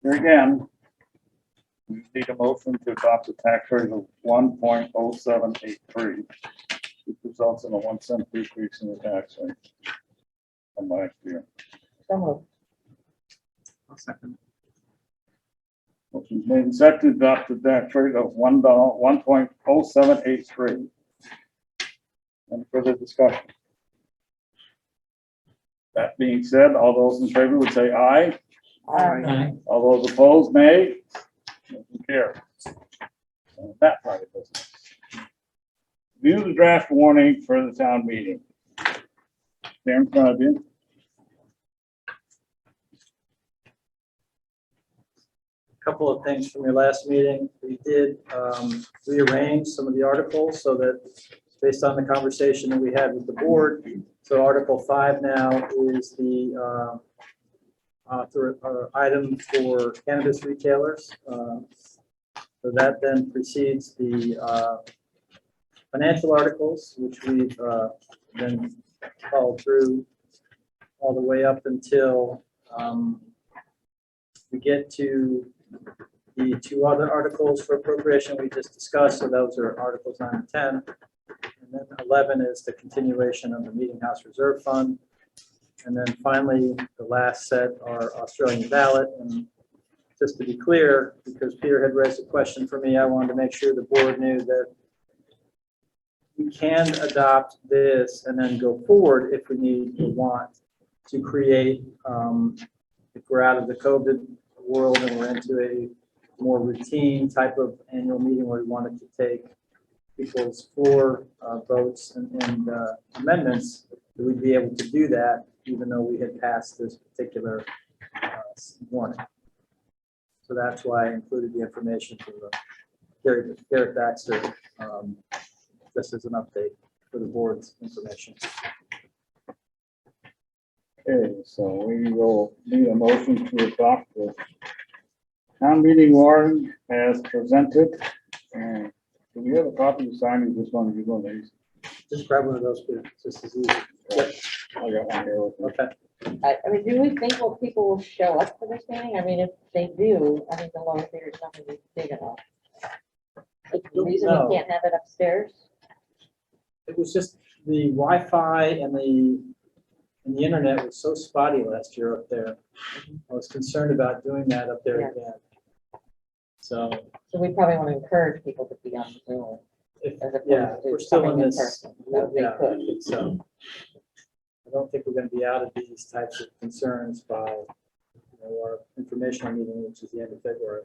Here again, we need a motion to adopt a tax rate of 1.0783, which results in a 1 cent decrease in the tax rate from last year. So moved. I'll second. Motion made and seconded to adopt the tax rate of $1.0783. Any further discussion? That being said, all those in favor would say aye. All those opposed, nay. Motion carries. So that part of business. View the draft warning for the town meeting. There in front of you. Couple of things from your last meeting. We did rearrange some of the articles so that based on the conversation that we had with the board. So Article 5 now is the item for cannabis retailers. So that then precedes the financial articles, which we've then followed through all the way up until we get to the two other articles for appropriation we just discussed. So those are Articles 9 and 10. And then 11 is the continuation of the Meeting House Reserve Fund. And then finally, the last set are Australian ballot. And just to be clear, because Peter had raised a question for me, I wanted to make sure the board knew that we can adopt this and then go forward if we need or want to create, if we're out of the COVID world and we're into a more routine type of annual meeting where we wanted to take people's floor votes and amendments, that we'd be able to do that even though we had passed this particular warning. So that's why I included the information from the Garrett Baxter, just as an update for the board's information. Okay, so we will need a motion to adopt the town meeting warrant as presented. And do we have a copy to sign? Or just want to use one of these? Just grab one of those, Peter, just as easy. I got one here with me. Okay. I mean, do we think people will show up for this meeting? I mean, if they do, I think the lower theater is not going to be big enough. Is the reason No. we can't have it upstairs? It was just the Wi-Fi and the internet was so spotty last year up there. I was concerned about doing that up there Yeah. again. So So we probably want to encourage people to be on Zoom if, as yeah, opposed to we're still in coming in this. person. So they Yeah, could. so I don't think we're going to be out of these types of concerns by our informational meeting, which is the end of February.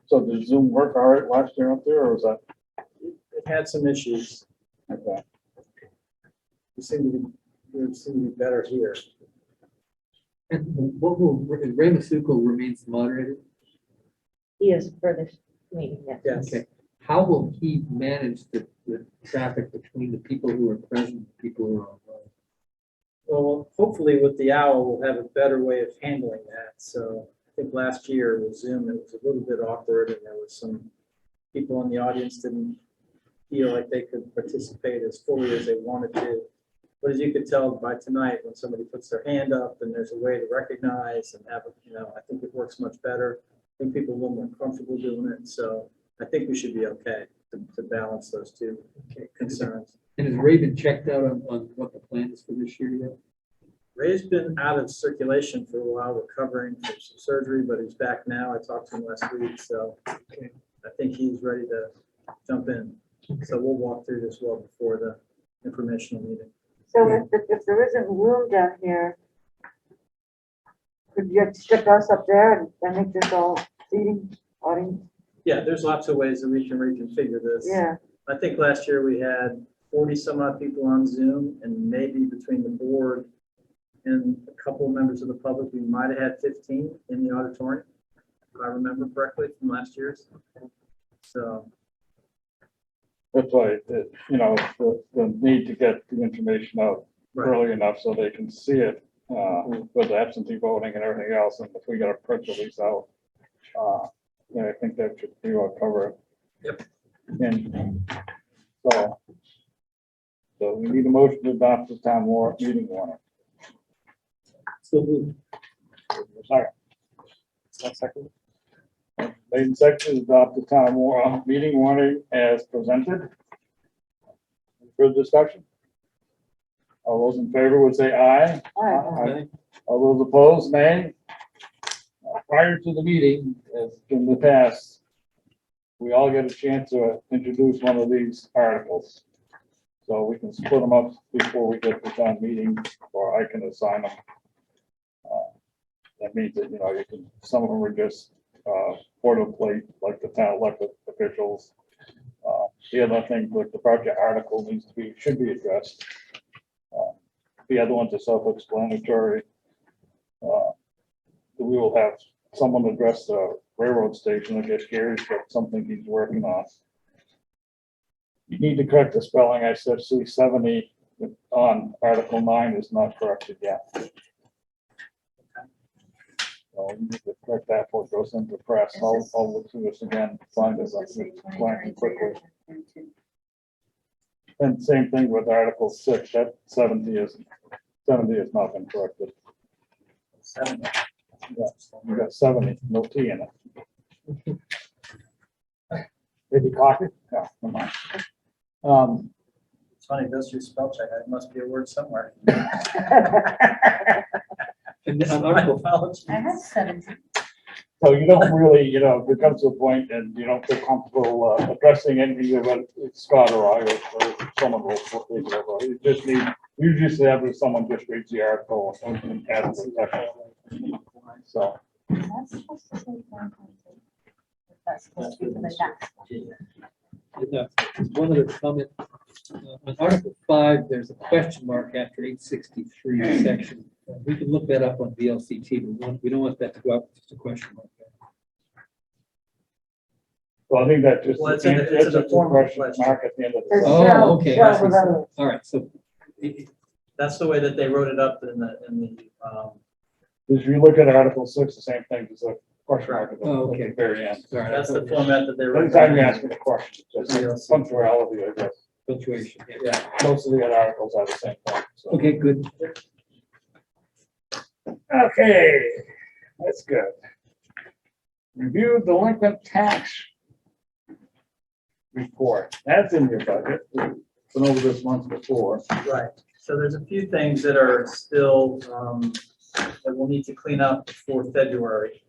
So did Zoom work all right last year up there, or was that? It had some issues. Okay. We seem to be better here. And what will, Ray Masuko remains the moderator? He is for this meeting, yes. Yes. Okay. How will he manage the traffic between the people who are present and the people who are online? Well, hopefully with the owl, we'll have a better way of handling that. So I think last year with Zoom, it was a little bit awkward and there was some people in the audience didn't feel like they could participate as fully as they wanted to. But as you could tell by tonight, when somebody puts their hand up and there's a way to recognize and have, I think it works much better. I think people are a little more comfortable doing it. So I think we should be okay to balance those two concerns. And has Ray been checked out on what the plan is for this year yet? Ray's been out of circulation for a while, recovering from some surgery, but he's back now. I talked to him last week, so I think he's ready to jump in. So we'll walk through this well before the informational meeting. So if there isn't room down here, could you stick us up there and make this all seating audience? Yeah, there's lots of ways that we can reconfigure this. Yeah, I think last year we had 40 some odd people on Zoom, and maybe between the board and a couple of members of the public, we might have had 15 in the auditorium, if I remember correctly from last year's. So, That's why, you know, the need to get the information out right, early enough so they can see it, with the absentee voting and everything else, and if we get a press release out, yeah, I think that should be well covered. Yep. And so we need a motion to adopt the town warrant meeting warrant. So moved. Sorry. Second. Made and seconded to adopt the town warrant meeting warning as presented. Further discussion? All those in favor would say aye. I, All those opposed, nay. Prior to the meeting, as in the past, we all get a chance to introduce one of these articles. So we can split them up before we get to town meeting, or I can assign them. That means that, you know, you can, some of them are just boilerplate, like the town elected officials. The other thing, like the project article needs to be, should be addressed. The other ones are self-explanatory. We will have someone address the railroad station. I guess Gary's got something he's working on. You need to correct the spelling. I said C70 on Article 9 is not corrected yet. So you need to correct that before it goes into press. I'll look through this again, find this, explain it quickly. And same thing with Article 6, that 70 has not been corrected. 7. Yeah, you got 70, no T in it. Maybe coffee? Yeah, never mind. It's funny, it goes through spell check. It must be a word somewhere. And then on Article, I have 17. So you don't really, you know, if it comes to a point and you don't feel comfortable addressing anything about Scott or I or someone will take it over. You just need, you just have someone just reads the article and adds the text. So. That's supposed to say 1.2. That's supposed to be for the tax. one other comment. On Article 5, there's a question mark after 863 section. We can look that up on VLCT, but we don't want that to go up, just a question mark. Well, I think that just, Well, it's in the form of question question. mark at the end of the. It's Oh, shall- okay. shall I see. without a- All right, so That's the way that they wrote it up in the, If you look at Article 6, the same thing, there's a question mark at Oh, okay. the very end. sorry, that's the format that they wrote. Anytime you're asking a question, just punctuality, I guess. punctuation. Yeah. Most of the other articles are the same thing. So. Okay, good. Okay, that's good. Review delinquent tax report. That's in your budget. Been over this once before. Right, so there's a few things that are still, that we'll need to clean up before February.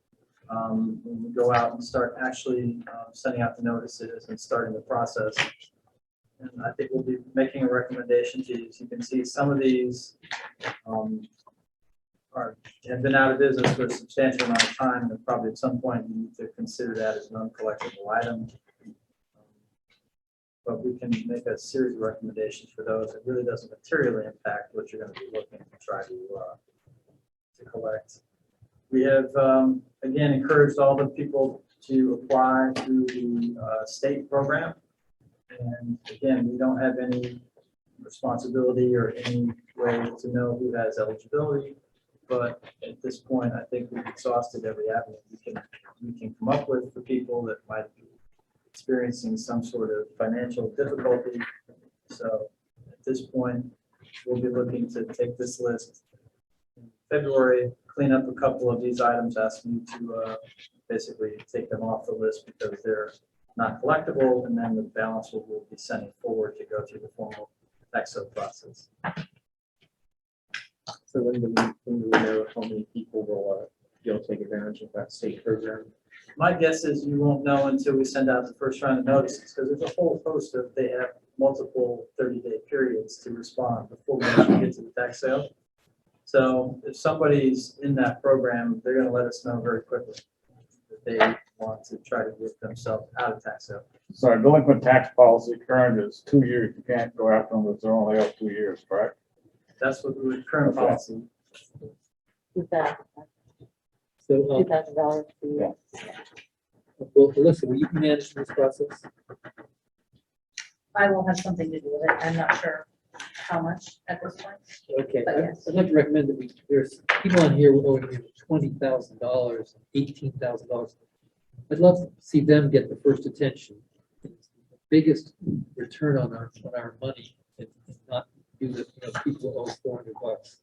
When we go out and start actually sending out the notices and starting the process. And I think we'll be making a recommendation to you. As you can see, some of these have been out of business for a substantial amount of time, and probably at some point you need to consider that as an uncollectible item. But we can make a series of recommendations for those. It really doesn't materially impact what you're going to be looking to try to collect. We have, again, encouraged all the people to apply through the state program. And again, we don't have any responsibility or any way to know who has eligibility. But at this point, I think we've exhausted every avenue we can come up with for people that might be experiencing some sort of financial difficulty. So at this point, we'll be looking to take this list in February, clean up a couple of these items, ask you to basically take them off the list because they're not collectible, and then the balance will be sending forward to go through the formal EXO process. So when do we know how many people will be able to take advantage of that state program? My guess is you won't know until we send out the first round of notices, because there's a whole host of, they have multiple 30-day periods to respond before we actually get to the tax sale. So if somebody's in that program, they're going to let us know very quickly. that they want to try to get themselves out of tax sale. So our delinquent tax policy current is 2 years. You can't go after them if they're only out 2 years, correct? That's what the current Okay. policy. So, $2,000 for you. well, Alyssa, will you manage this process? I will have something to do with it. I'm not sure how much at this point. Okay, But yes. I'd like to recommend that there's people on here owing him $20,000, $18,000. I'd love to see them get the first attention. It's the biggest return on our money and not do the, people owe $400.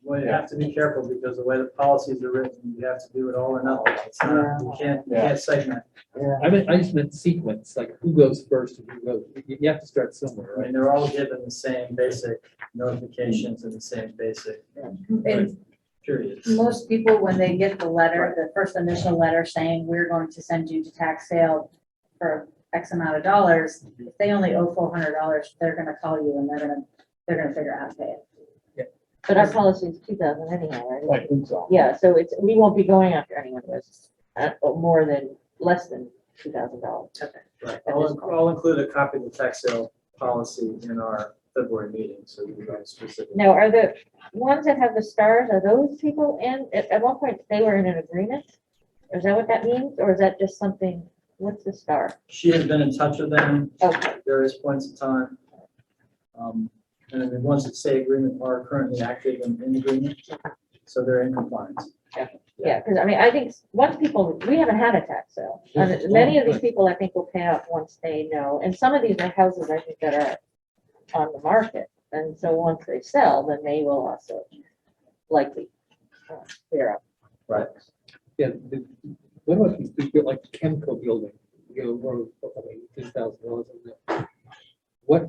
Well, you have to be careful because the way the policies are written, you have to do it all or nothing. It's not, you can't segment. I just meant sequence, like who goes first and who goes, you have to start somewhere, I right? mean, they're all given the same basic notifications and the same basic And periods. most people, when they get the letter, the first initial letter saying, we're going to send you to tax sale for X amount of dollars, if they only owe $400, they're gonna call you and they're gonna figure out how to pay it. But our policy is 2,000 anyhow, right? I think so. Yeah, so we won't be going after anyone who has less than $2,000. Right. I'll include a copy of the tax sale policy in our February meeting, so you know specifically. Now, are the ones that have the stars, are those people in, at one point, they were in an agreement? Is that what that means, or is that just something, what's the star? She has been in touch with them Okay, at various points in time. And then the ones that say agreement are currently active and in agreement, so they're in compliance. yeah, because I mean, I think once people, we haven't had a tax sale. And many of these people, I think, will pay off once they know, and some of these are houses, I think, that are on the market. And so once they sell, then they will also likely clear up. Right. Yeah, what about these people like the Chemco building, or $10,000 in there? What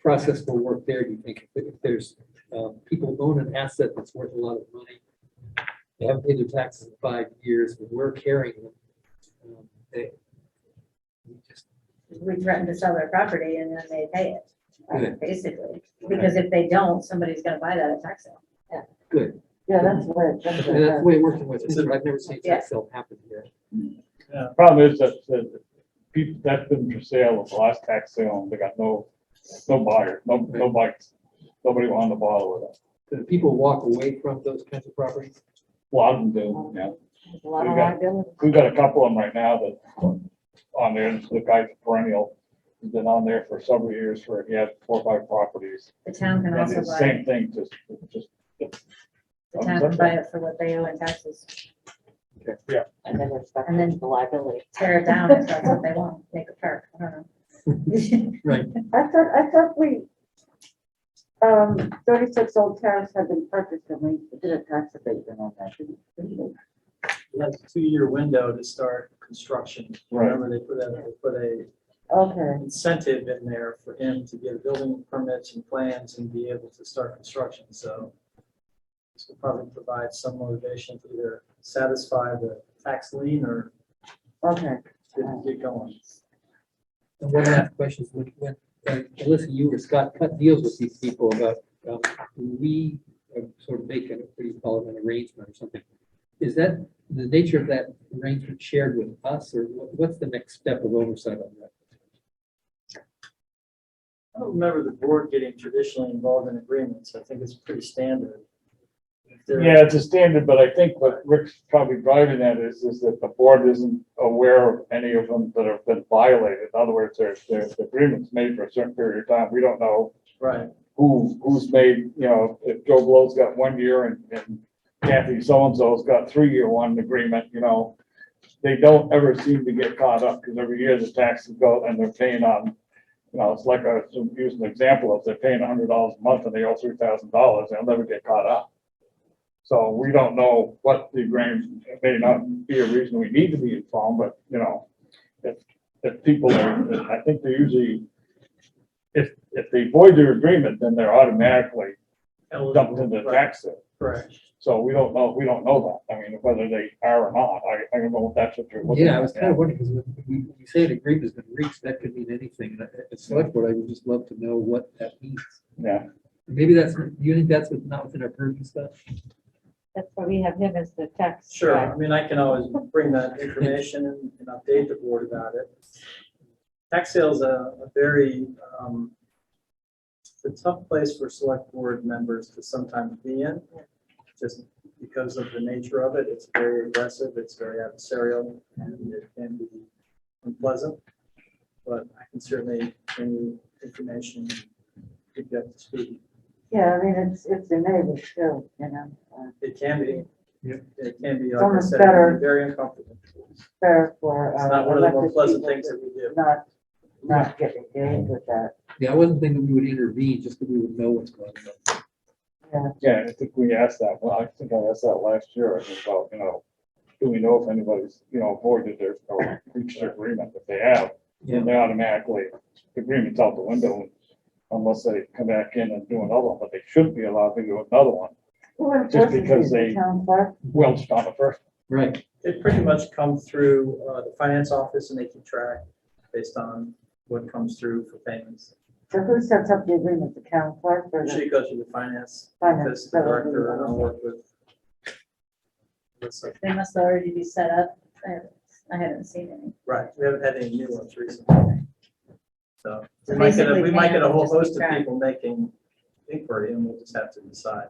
process will work there, do you think? If there's, people own an asset that's worth a lot of money, they haven't paid their taxes in 5 years, but we're carrying them. We threaten to sell their property and then they pay it, Good. basically. Because if they don't, somebody's gonna buy that at tax sale. Good. Yeah, that's what. And that's the way it works in Westminster. I've never seen a tax sale happen here. Problem is that people, that's been for sale at the last tax sale, and they got no buyer, no bites. Nobody wanted to bother with it. Do people walk away from those kinds of properties? A lot of them do, yeah. There's a lot of We got- liability. We've got a couple of them right now that on there, the guy's perennial. He's been on there for several years he had 4 or 5 properties. The town can And also it's the buy same it. thing, just. The town can buy it for what they owe in taxes. And then we're stuck And then- with the liability. Tear it down if that's what they want, make a park, I don't know. Right. I thought 36 Old Terrace had been purchased and we did a tax abatement on that. Didn't we? You have a 2-year window to start construction. Right. Remember, they put a Okay, incentive in there for him to get building permits and plans and be able to start construction, so this will probably provide some motivation to either satisfy the tax lien or okay. get going. And one last question is, when Alyssa, you or Scott cut deals with these people about, we sort of make an, what do you call it, an arrangement or something. Is that the nature of that arrangement shared with us, or what's the next step of oversight on that? I don't remember the board getting traditionally involved in agreements. I think it's pretty standard. If there- Yeah, it's a standard, but I think what Rick's probably driving at is that the board isn't aware of any of them that have been violated. In other words, there's agreements made for a certain period of time. We don't know Right, who's made, if Joe Blow's got 1 year and Kathy so-and-so's got 3-year one agreement, they don't ever seem to get caught up because every year the taxes go and they're paying on, it's like I was using an example, if they're paying $100 a month and they owe $3,000, they'll never get caught up. So we don't know what the agreement, it may not be a reason we need to be informed, but, if people are, I think they usually, if they void their agreement, then they're automatically dumped into the tax sale. correct. So we don't know that. I mean, whether they are or not, I don't know if that's what you're looking at. Yeah, I was kind of wondering, because when you say an agreement has been reached, that could mean anything. And as select board, I would just love to know what that means. Yeah, Maybe that's, do you think that's not within our purview stuff? That's why we have him as the text. Sure, guy. I mean, I can always bring that information and update the board about it. Tax sale is a very, it's a tough place for select board members to sometimes be in, just because of the nature of it. It's very aggressive, it's very adversarial, and it can be unpleasant. But I can certainly bring you information, keep you up to speed. Yeah, I mean, it's enabled too, you know, It can be. Yep. It can be, It's like I almost said, it can better. be very uncomfortable. fair for. It's not one of the more elected pleasant people things to that we do. Not get engaged with that. Yeah, I wasn't thinking we would intervene, just that we would know what's going on. Yeah, I think we asked that, well, I think I asked that last year, I think about, do we know if anybody's, avoided their, or reached their agreement? If they have, then they automatically, the agreement's out the window unless they come back in and do another one, but they shouldn't be allowed to do another one. Who Just enforces because these, the they- town clerk? Welched on the first. Right. It pretty much comes through the finance office, and they keep track based on what comes through for payments. So who sets up the agreement, the town clerk or the Usually it goes through the finance, finance? because the director and I'll work with. They must already be set up. I haven't seen any. Right, we haven't had any new ones recently. So So we might get a basically whole just host keep of track. people making inquiry, and we'll just have to decide.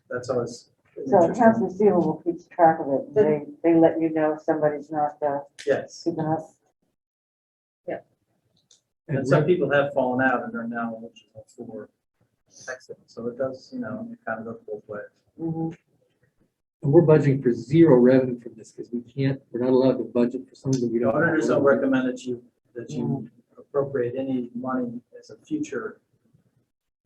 That's always an So accounts interesting, receivable keeps track of it. They let you know if somebody's not yes. keeping up. And some people have fallen out and are now eligible for exit, so it does, it kind of goes both ways. Mhm. And we're budgeting for zero revenue from this because we're not allowed to budget for something that we The don't. auditors don't recommend that you appropriate any money as a future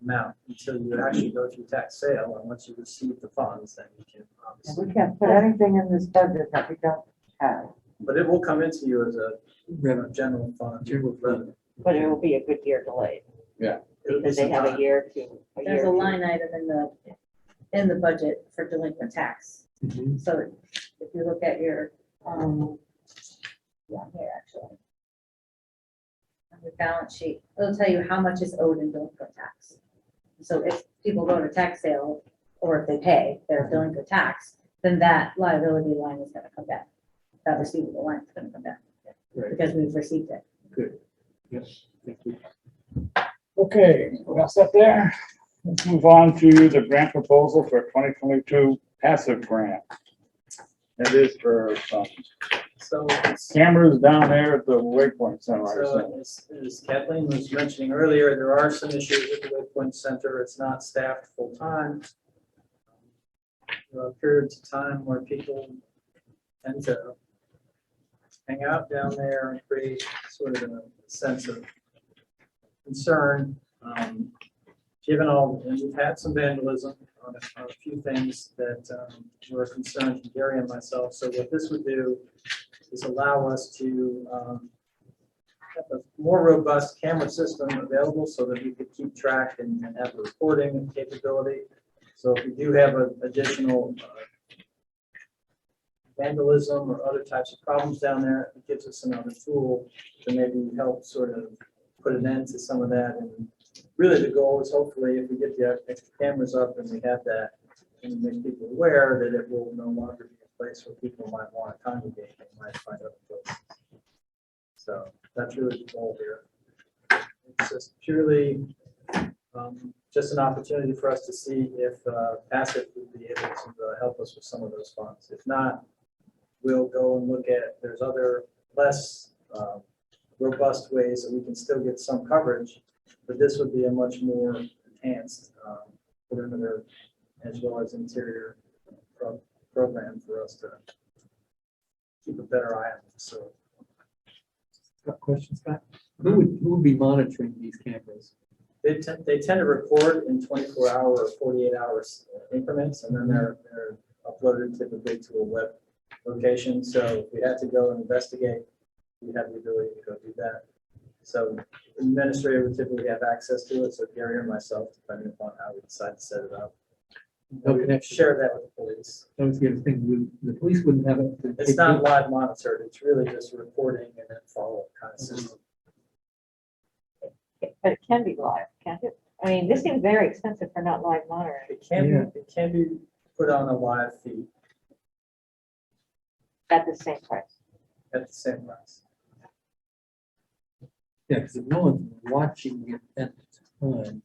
amount until you actually go through tax sale, and once you receive the funds, then you can And obviously. we can't put anything in this budget that we don't have. But it will come into you as a Revenue. general fund. General fund. But it will be a good year delayed, It'll be because they some have a time. year to. There's a line item in the budget for delinquent tax. Mhm. So if you look at your, yeah, here actually. On your balance sheet, it'll tell you how much is owed in delinquent tax. So if people go to tax sale, or if they pay their delinquent tax, then that liability line is gonna come down. That receivable line is gonna come down, Right. because we've received it. Good. Yes. Thank you. Okay, we got set there. Let's move on to the grant proposal for 2022 passive grant. It is for So it's- cameras down there at the Waypoint Center. I So said. as Kathleen was mentioning earlier, there are some issues with the Waypoint Center. It's not staffed full-time. There are periods of time where people tend to hang out down there and create sort of a sense of concern. Given all, and we've had some vandalism on a few things that were a concern to Gary and myself. So what this would do is allow us to have a more robust camera system available so that we could keep track and have a reporting capability. So if we do have additional vandalism or other types of problems down there, it gives us another tool to maybe help sort of put an end to some of that. And really the goal is hopefully if we get the extra cameras up and we have that, and make people aware that it will no longer be a place where people might want to congregate and might find other places. So that's really the goal here. It's just purely just an opportunity for us to see if passive would be able to help us with some of those funds. If not, we'll go and look at, there's other less robust ways that we can still get some coverage, but this would be a much more enhanced perimeter as well as interior program for us to keep a better eye on the facility. Got questions, Scott? Who would be monitoring these cameras? They tend to record in 24-hour or 48-hour increments, and then they're uploaded typically to a web location. So if we had to go and investigate, we have the ability to go do that. So the administrator would typically have access to it, so Gary or myself, depending upon how we decide to set it up. No We connection. share that with the police. That was the other thing, the police wouldn't have it. to It's take not pictures. live monitored, it's really just reporting and then follow-up kind of system. But it can be live, can't it? I mean, this seems very expensive for not live monitoring. It can be put on a live feed At the same price. at the same price. Yeah, because if no one's watching it at the time,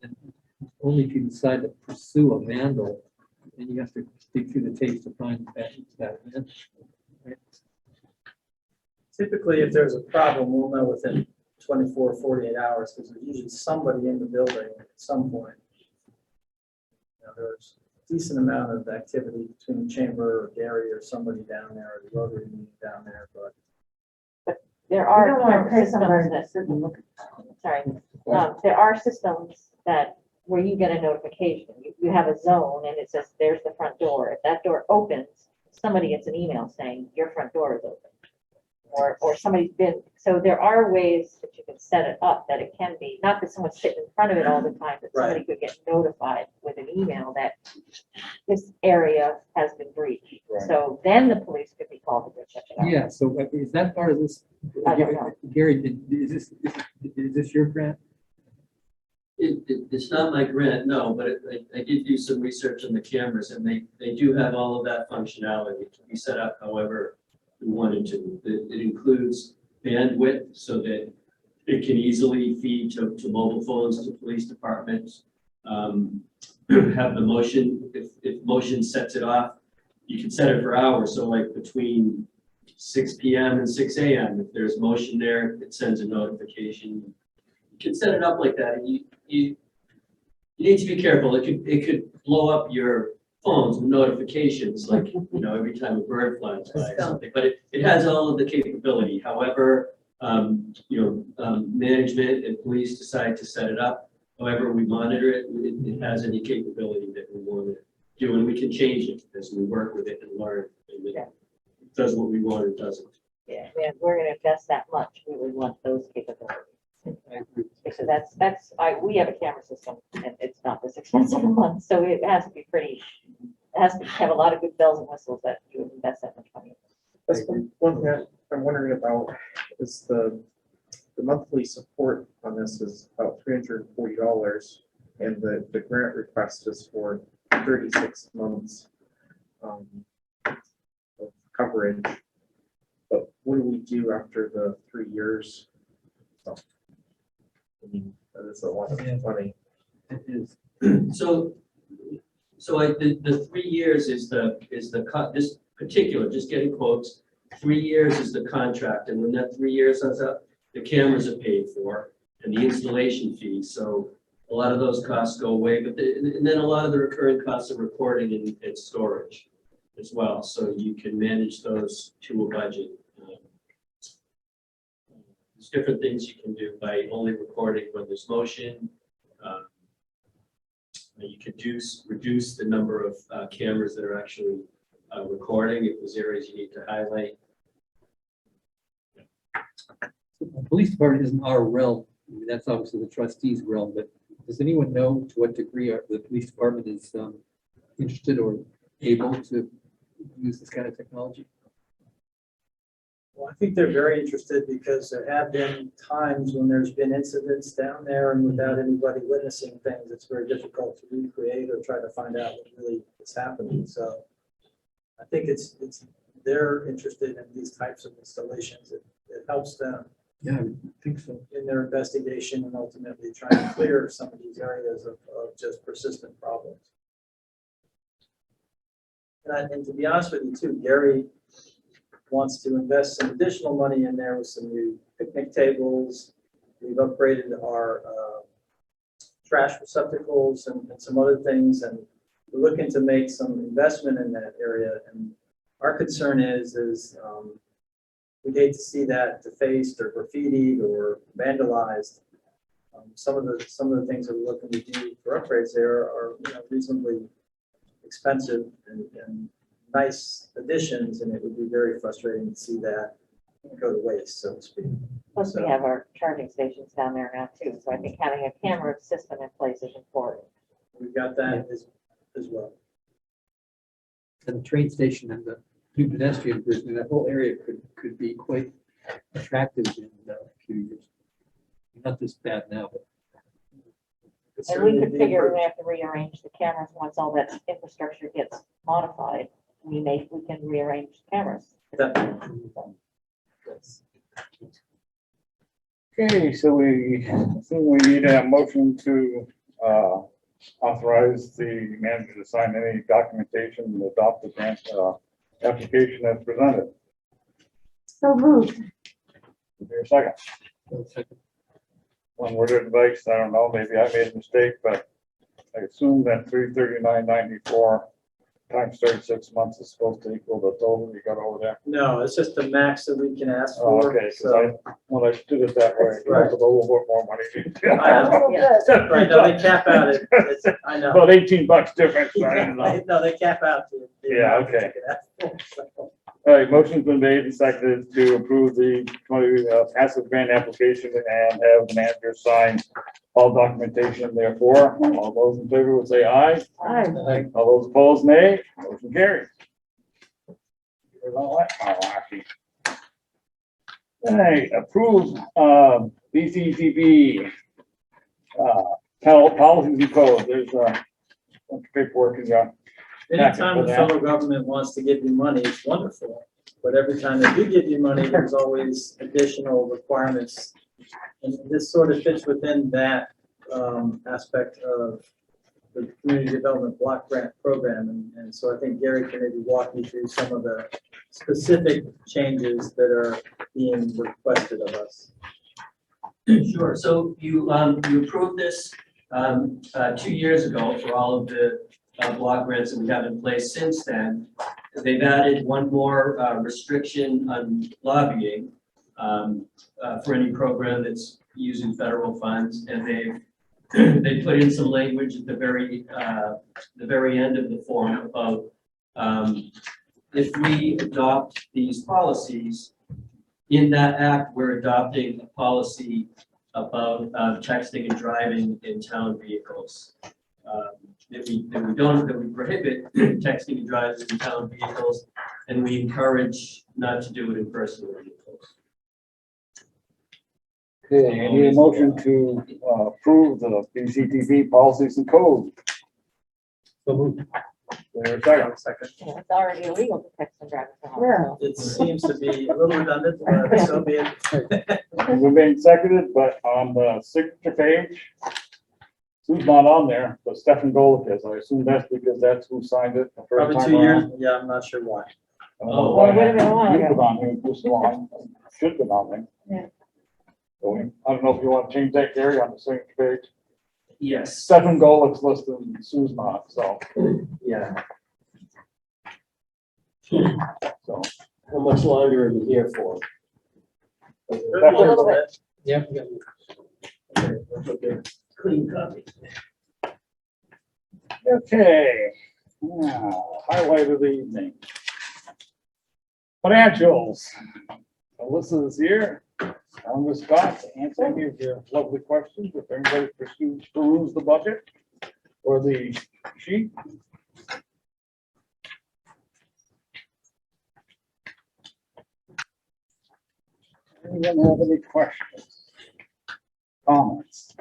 and only if you decide to pursue a vandal, then you have to dig through the tapes to find that vandal. Right? Typically, if there's a problem, we'll know within 24, 48 hours, because there's usually somebody in the building at some point. You know, there's a decent amount of activity between Chamber or Gary or somebody down there, or the Rotary Union down there, but There We are don't want to pay systems somebody that, to sit and look. sorry, there are systems that, where you get a notification. You have a zone and it says, there's the front door. If that door opens, somebody gets an email saying, your front door is open. Or somebody's been, so there are ways that you can set it up that it can be, not that someone's sitting in front of it all the time, but somebody could get notified with an email that this area has been breached. Right. So then the police could be called to go check it out. Yeah, so is that part of this? I don't know. Gary, is this your grant? It's not my grant, no, but I did do some research on the cameras and they do have all of that functionality. It can be set up however we wanted to. It includes bandwidth so that it can easily feed to mobile phones, to police departments. Have the motion, if motion sets it off, you can set it for hours. So like between 6 p.m. and 6 a.m., if there's motion there, it sends a notification. You can set it up like that. You need to be careful. It could blow up your phones with notifications, like, you know, every time a bird flies by or something, but it has all of the capability. However, management and police decide to set it up. However, we monitor it, it has any capability that we want to do, and we can change it as we work with it and learn. And it does what we want, it doesn't. Yeah, and we're gonna invest that much, we would want those capabilities. I agree. So we have a camera system and it's not this expensive a month, so it has to be pretty, it has to have a lot of good bells and whistles that you would invest that much money in. That's one thing I'm wondering about is the monthly support on this is about $340, and the grant request is for 36 months of coverage. But what do we do after the 3 years? So, I mean, that is a lot of money. It is. So the 3 years is this particular, just getting quotes, 3 years is the contract, and when that 3 years is up, the cameras are paid for and the installation fees. So a lot of those costs go away, but and then a lot of the recurring costs of recording and storage as well. So you can manage those to a budget. There's different things you can do by only recording when there's motion. You could reduce the number of cameras that are actually recording if there's areas you need to highlight. The police department isn't our realm. I mean, that's obviously the trustees' realm, but does anyone know to what degree the police department is interested or able to use this kind of technology? well, I think they're very interested because there have been times when there's been incidents down there and without anybody witnessing things, it's very difficult to recreate or try to find out what really is happening. So I think they're interested in these types of installations. It helps them Yeah, I think so. in their investigation and ultimately trying to clear some of these areas of just persistent problems. And to be honest with you too, Gary wants to invest some additional money in there with some new picnic tables. We've upgraded our trash receptacles and some other things, and we're looking to make some investment in that area. And our concern is we'd hate to see that defaced or graffitied or vandalized. Some of the things that we're looking to do for upgrades there are reasonably expensive and nice additions, and it would be very frustrating to see that go to waste, so to speak. Plus, we have our charging stations down there now too, so I think having a camera system in place is important. We've got that as well. And the train station and the new pedestrian bridge, and that whole area could be quite attractive in a few years. Not this bad now, but And we could figure we have to rearrange the cameras once all that infrastructure gets modified. We can rearrange cameras. Okay, so we need a motion to authorize the manager to sign any documentation and adopt the grant application as presented. So moved. Is there a second? One word of advice, I don't know, maybe I made a mistake, but I assume that 339.94 times 36 months is supposed to equal the total you got over there. No, it's just the max that we can ask Oh, for. okay, because So, when I stood it that way, it was a little bit more money. I know. little bit. right, no, they cap out it. I know. About 18 bucks difference, I don't know. No, they cap out. the Yeah, amount that okay. you can ask for. All right, motion's been made and seconded to approve the 20 passive grant application and have the manager sign all documentation therefore. All those in favor would say aye. Aye. All those opposed, nay. Motion carries. Here's all that malarkey. All right, approve BCTV policies and codes. There's bunch of paperwork in there. Anytime the federal government wants to give you money, it's wonderful. But every time they do give you money, there's always additional requirements. And this sort of fits within that aspect of the community development block grant program. And so I think Gary can maybe walk you through some of the specific changes that are being requested of us. Sure, so you approved this 2 years ago for all of the block grants that we have in place since then. They've added one more restriction on lobbying for any program that's using federal funds, and they put in some language at the very end of the form about if we adopt these policies, in that act, we're adopting a policy about texting and driving in town vehicles. That we prohibit texting and driving in town vehicles, and we encourage not to do it in personal vehicles. Okay, I need a motion to approve the BCTV policies and codes. So moved. There's a second. Yeah, it's already illegal to text and drive at home. Yeah. It seems to be a little redundant, but so be it. We're being seconded, but on the signature page, Sue's not on there, but Stefan Golick is. I assume that's because that's who signed it the first Probably time 2 years, around. yeah, I'm not sure why. I don't know Oh, why well, wait a minute, why? you put on here this long. Should have been on there. Yeah. So I don't know if you want to change that, Gary, on the signature page. Yes, Stefan Golick's listed and Sue's not, so. yeah. So How much longer are we here for? Could be a little bit. Yeah. Okay, that's okay. Clean copy. okay, now, highlight of the evening. Financials. Alyssa is here. I'm with Scott to answer any of your lovely questions. If anybody peruse the budget or the sheet. Anyone have any questions? Comments?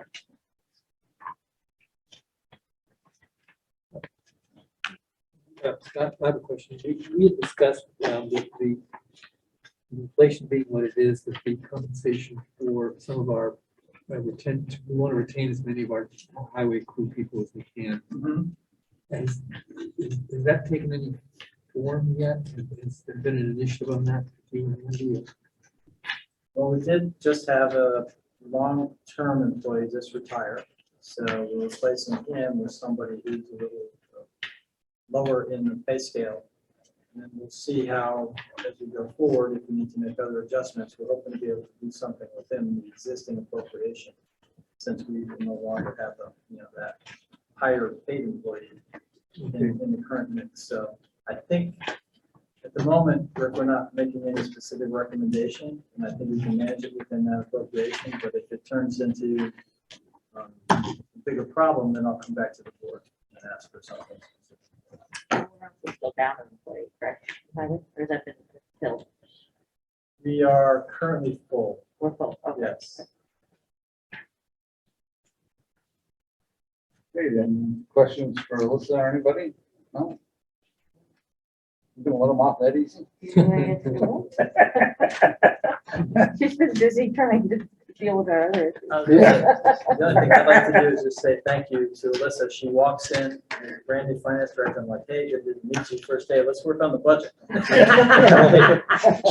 Scott, I have a question. We had discussed the inflation being what it is, that the compensation for some of our, we want to retain as many of our highway crew people as we can. Mhm. Has that taken any form yet? Has there been an initiative on that? Well, we did just have a long-term employee just retire, so we're replacing him with somebody who's a little lower in the pay scale. And then we'll see how, as we go forward, if we need to make other adjustments, we're hoping to be able to do something within the existing appropriation, since we no longer have that higher paid employee in the current mix. So I think at the moment, we're not making any specific recommendation, and I think we can manage it within that appropriation, but if it turns into a bigger problem, then I'll come back to the board and ask for something. We're still down in employees, correct? Or has that been filled? We are currently full, We're full, okay. yes. Okay, then questions for Alyssa or anybody? No? You gonna let them off that easy? She's been busy trying to deal with her other. The only thing I'd like to do is just say thank you to Alyssa. She walks in, brand new finance director, I'm like, hey, good to meet you first day, let's work on the budget.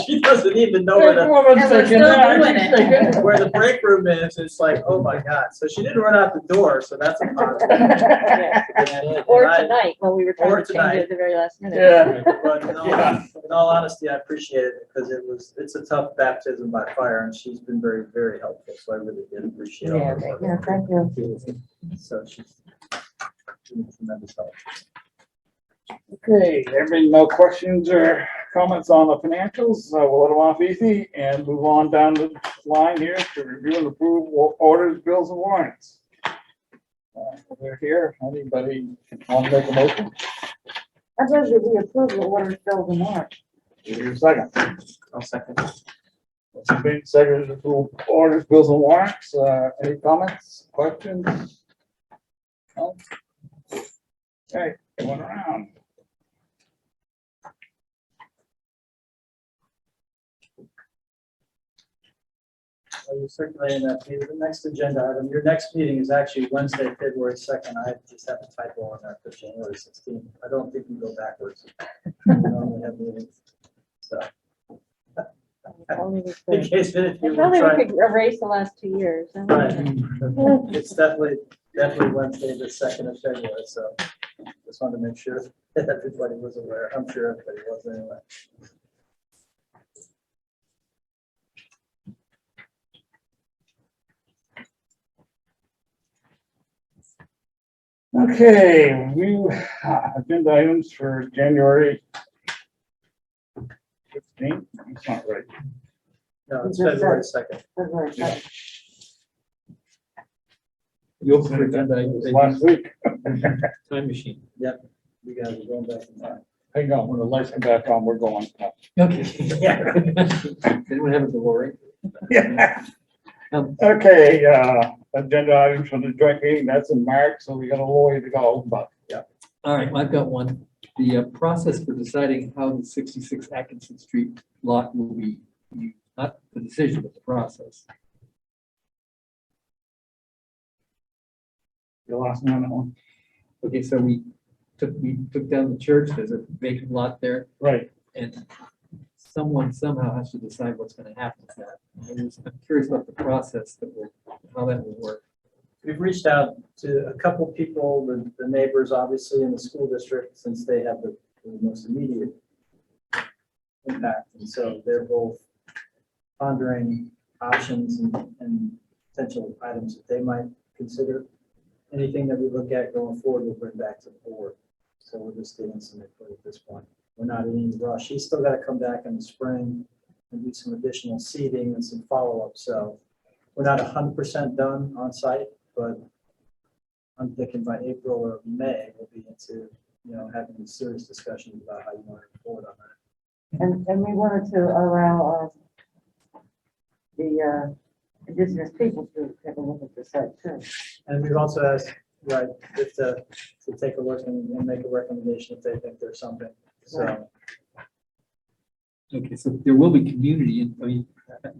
She doesn't even know where the Woman's thinking that, doing she's it. thinking- where the break room is. It's like, oh my God. So she didn't run out the door, so that's a positive. Or And I- tonight, when we were Or trying to change tonight. it at the very last minute. Yeah. But in all honesty, I appreciate it because it's a tough baptism by fire and she's been very, very helpful. So I really did appreciate all her work. Yeah, thank you. So she's been tremendous help. Okay, there being no questions or comments on the financials, we'll let them off easy and move on down the line here to review and approve orders, bills and warrants. They're here. Anybody want to make a motion? I thought that we approved the water bills in March. Give you a second. I'll second. Motion made, seconded to approve orders, bills and warrants. Any comments, questions? No? Okay, going around. Are you circulating that, Peter? The next agenda item, your next meeting is actually Wednesday, February 2nd. I just have a typo on there for January 16th. I don't think you go backwards. We normally have meetings. So, in case any of you If were only we trying. could erase the last 2 years. Right. It's definitely Wednesday, the 2nd of February, so just wanted to make sure that everybody was aware. I'm sure everybody was anyway. Okay, new agenda items for January 15th. That's not right. No, it's February 2nd. February 2nd. You open for agenda items, Last week. time machine. You guys are going back in time. Hang on, when the lights come back on, we're going. Okay. Yeah. Anyone have a DeLorean? Yeah. Um, Okay, agenda items from the joint meeting, that's in March, so we got a little way to go, but All right, I've got one. The process for deciding how the 66 Atkinson Street lot will be used, not the decision, but the process. you lost me on that one. Okay, so we took down the church, there's a vacant lot there, Right, and someone somehow has to decide what's gonna happen to that. I'm curious about the process how that will work. We've reached out to a couple people, the neighbors, obviously, in the school district, since they have the most immediate impact. And so they're both pondering options and potential items that they might consider. Anything that we look at going forward, we'll bring back to the board. So we're just getting some input at this point. We're not in any rush. He's still got to come back in the spring and do some additional seeding and some follow-up. So we're not 100% done on site, but I'm thinking by April or May, we'll be into, having serious discussions about how you want to move forward on that. And we wanted to allow the indigenous people to take a look at the site too. And we've also asked, right, if to take a look and make a recommendation if they think there's something. So, Okay, so there will be community, I mean,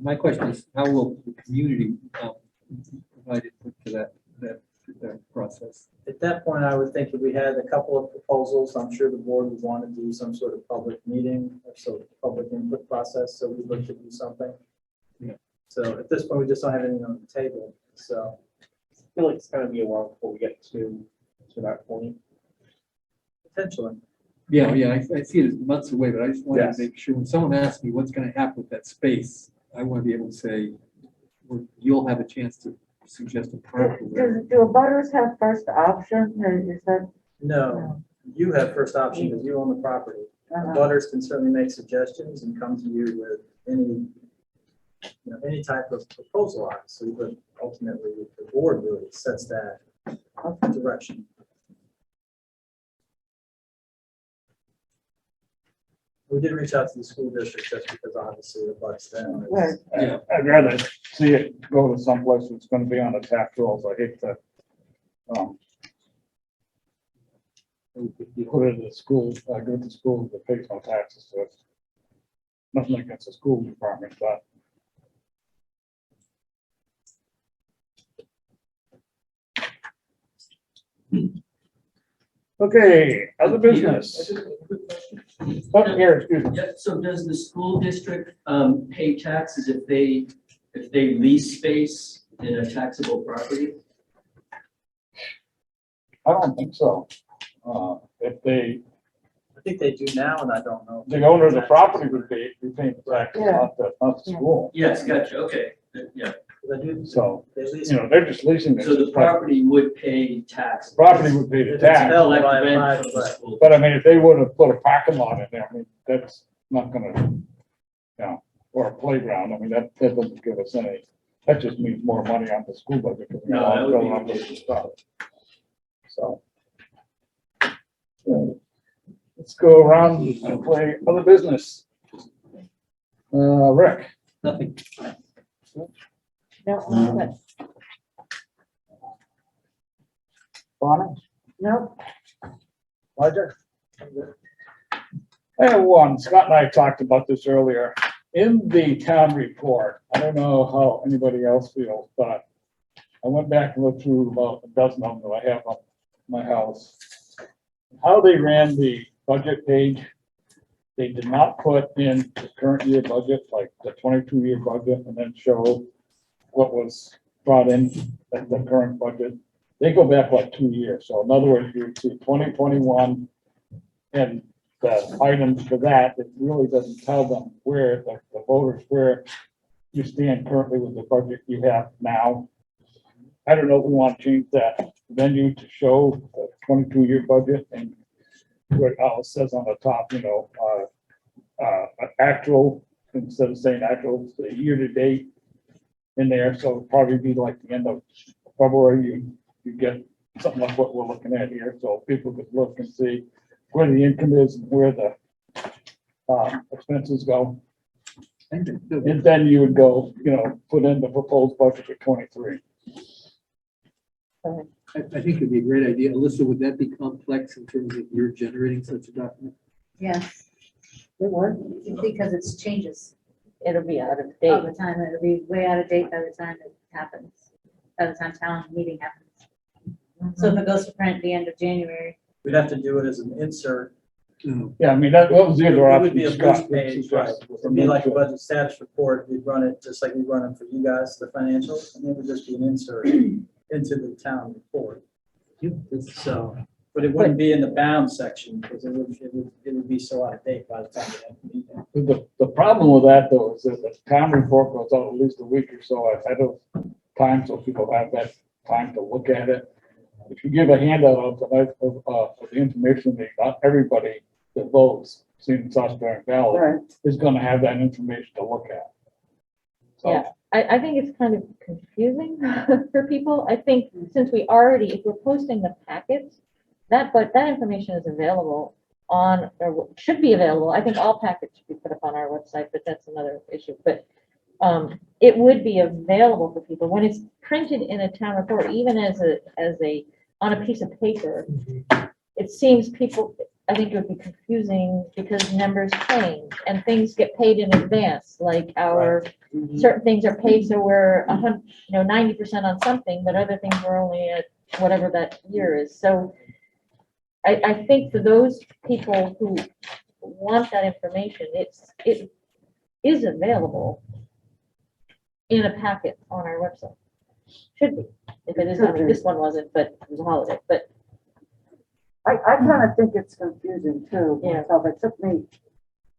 my question is, how will the community provide input to that process? at that point, I would think if we had a couple of proposals, I'm sure the board would want to do some sort of public meeting, or sort of public input process, so we'd look to do something. Yeah. So at this point, we just don't have anything on the table, so. I feel like it's gonna be a while before we get to that point. Potentially. Yeah, I see it as months away, but I just wanted Yes. to make sure, when someone asks me what's gonna happen with that space, I want to be able to say, well, you'll have a chance to suggest a product. or whatever. Do abutters have first option, or is that? No, you have first option because you own the property. Butters can certainly make suggestions and come to you with any type of proposal, obviously, but ultimately the board really sets that direction. We did reach out to the school district just because obviously it butts them. Right. Yeah. I'd rather see it go to someplace that's gonna be on the tax rolls, I hate to, You put it in the school, go to school, that pays no taxes, so it's nothing against the school department, but. Okay, other business. Oh, here, excuse me. Yeah, so does the school district pay taxes if they lease space in a taxable property? I don't think so. If I think they do now, and I don't know. the owner of the property would be paying the taxes, Yeah. not the Yeah. school. Yes, gotcha, okay, yeah. They do, So, they lease. you know, they're just leasing it. So the property would pay tax. Property would pay the If it's tax, held Collect by a rent private, from the right. school. but I mean, if they would have put a parking lot in there, I mean, that's not gonna, you know, or a playground, I mean, that doesn't give us any, that just means more money on the school budget. Because we No, all that would fill be up with ridiculous. stuff. So. Let's go around and play other business. Rick? Nothing. No, but Bonner? Nope. Roger? I have one, Scott and I talked about this earlier. In the town report, I don't know how anybody else feels, but I went back and looked through about a dozen of them that I have on my house. How they ran the budget page, they did not put in the current year budget, like the 22-year budget, and then show what was brought in at the current budget. They go back like 2 years. So in other words, you see 2021 and the items for that, it really doesn't tell them where the voters, where you stand currently with the budget you have now. I don't know if we want to change that venue to show the 22-year budget and where it says on the top, you know, actual, instead of saying actual, it's the year to date in there. So it'll probably be like the end of February, you get something like what we're looking at here. So people could look and see where the income is and where the expenses go. And then you would go, you know, put in the proposed budget for 23. I think it'd be a great idea. Alyssa, would that be complex in terms of your generating such a document? Yes, It would. because it's changes it'll be out of all the date. time. It'll be way out of date by the time it happens, by the time town meeting happens. So if it goes to print at the end of January, We'd have to do it as an insert. No. Yeah, I mean, that was the other It option. would be a Scott boost page, right? suggested. It'd be like a budget status report. We'd run it just like we run it for you guys, the financials, and it would just be an insert into the town report. So, but it wouldn't be in the bound section because it would be so out of date by the time we have the meeting. The problem with that though is that the town report goes out at least a week or so ahead of time, so people have that time to look at it. If you give a handout of the information, that not everybody that votes, in Salisbury Valley, Right. is gonna have that information to look at. So, Yeah. I think it's kind of confusing for people. I think since we already, if we're posting the packets, but that information is available on, or should be available. I think all packets should be put up on our website, but that's another issue. But it would be available for people when it's printed in a town report, even as a, on a piece of paper. It seems people, I think it would be confusing because numbers change and things get paid in advance, like our certain things are paid, so we're 90% on something, but other things are only at whatever that year is. So I think for those people who want that information, it is available in a packet on our website. Should be, if it is, I mean, this one wasn't, but it was a holiday, but I kind of think it's confusing too. Yeah. Myself. It took me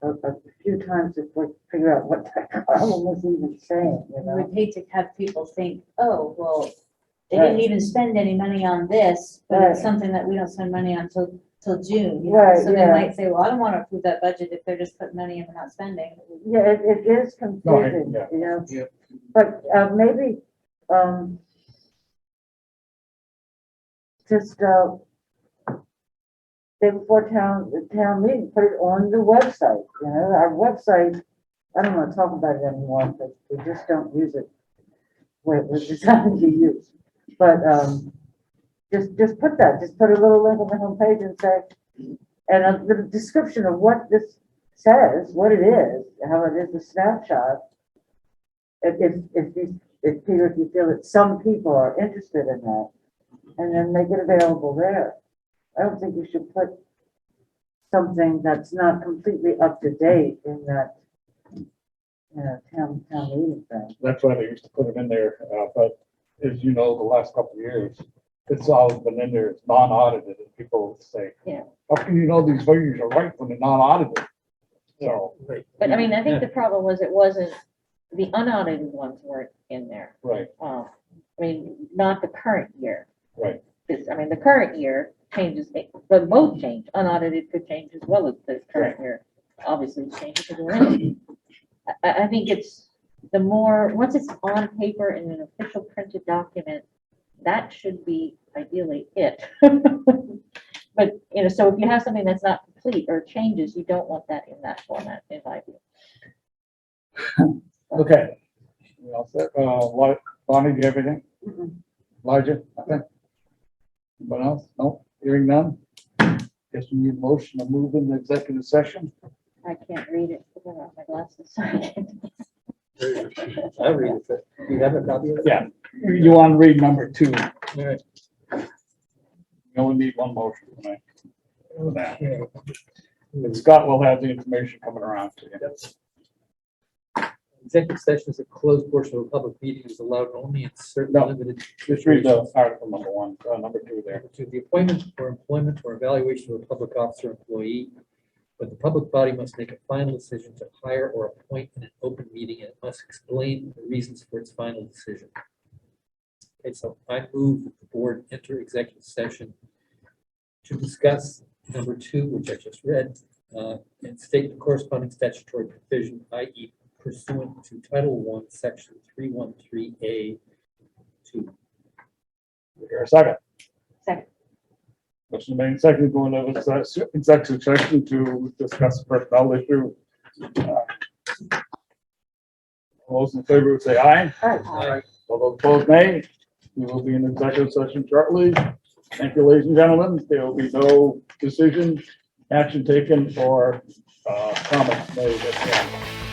a few times to like figure out what that column was even saying, you we know? would hate to have people think, oh, well, they didn't even spend any money on this, but it's Right. something that we don't spend money on till June. you know? Right, So they yeah. might say, well, I don't want to approve that budget if they're just putting money in and not spending. Yeah, it is confusing, yeah. you know? Yeah. But maybe, just, day before the town meeting, put it on the website, you know, our website, I don't want to talk about it anymore, because we just don't use it where it was designed to use. But, just put that, just put a little link on the homepage and say, and a little description of what this says, what it is, how it is a snapshot. If Peter, if you feel that some people are interested in that, and then make it available there. I don't think you should put something that's not completely up to date in that, town meeting thing. That's why they used to put them in there, but as you know, the last couple of years, it's always been in there, it's non-audited, and people say, Yeah. how can you know these figures are right when they're non-audited? So, But I mean, I think the problem was it wasn't, the unaudited ones weren't in there. right, I mean, not the current year. right. I mean, the current year changes, but both change, unaudited could change as well as the current year. Obviously, it's changing because we're in it. I think it's the more, once it's on paper in an official printed document, that should be ideally it. But, so if you have something that's not complete or changes, you don't want that in that format, in my view. Okay. We all set? Bonnie, do you have anything? Elijah, nothing? Anybody else? No, hearing none? Guess we need a motion to move in the executive session. I can't read it, because I don't have my glasses. I'll read it. You have a copy of it? Yeah, you want to read number 2. All right. You only need one motion tonight. Nah. Yeah. And Scott will have the information coming around to you. Executive session is a closed portion of a public meeting is allowed only in certain No, limited. Just read the article number 1, number 2 there. To the appointment or employment or evaluation of a public officer or employee, but the public body must make a final decision to hire or appoint in an open meeting, and it must explain the reasons for its final decision. Okay, so I move that the board enter executive session to discuss number 2, which I just read, and state the corresponding statutory provision, i.e. pursuant to Title I, Section 313A2. Is there a second? Second. Motion made second, going to executive session to discuss personnel issue. All those in favor would say aye. Aye. All those opposed, nay. We will be in executive session shortly. Thank you, ladies and gentlemen. There will be no decision, action taken, or comments made at the end.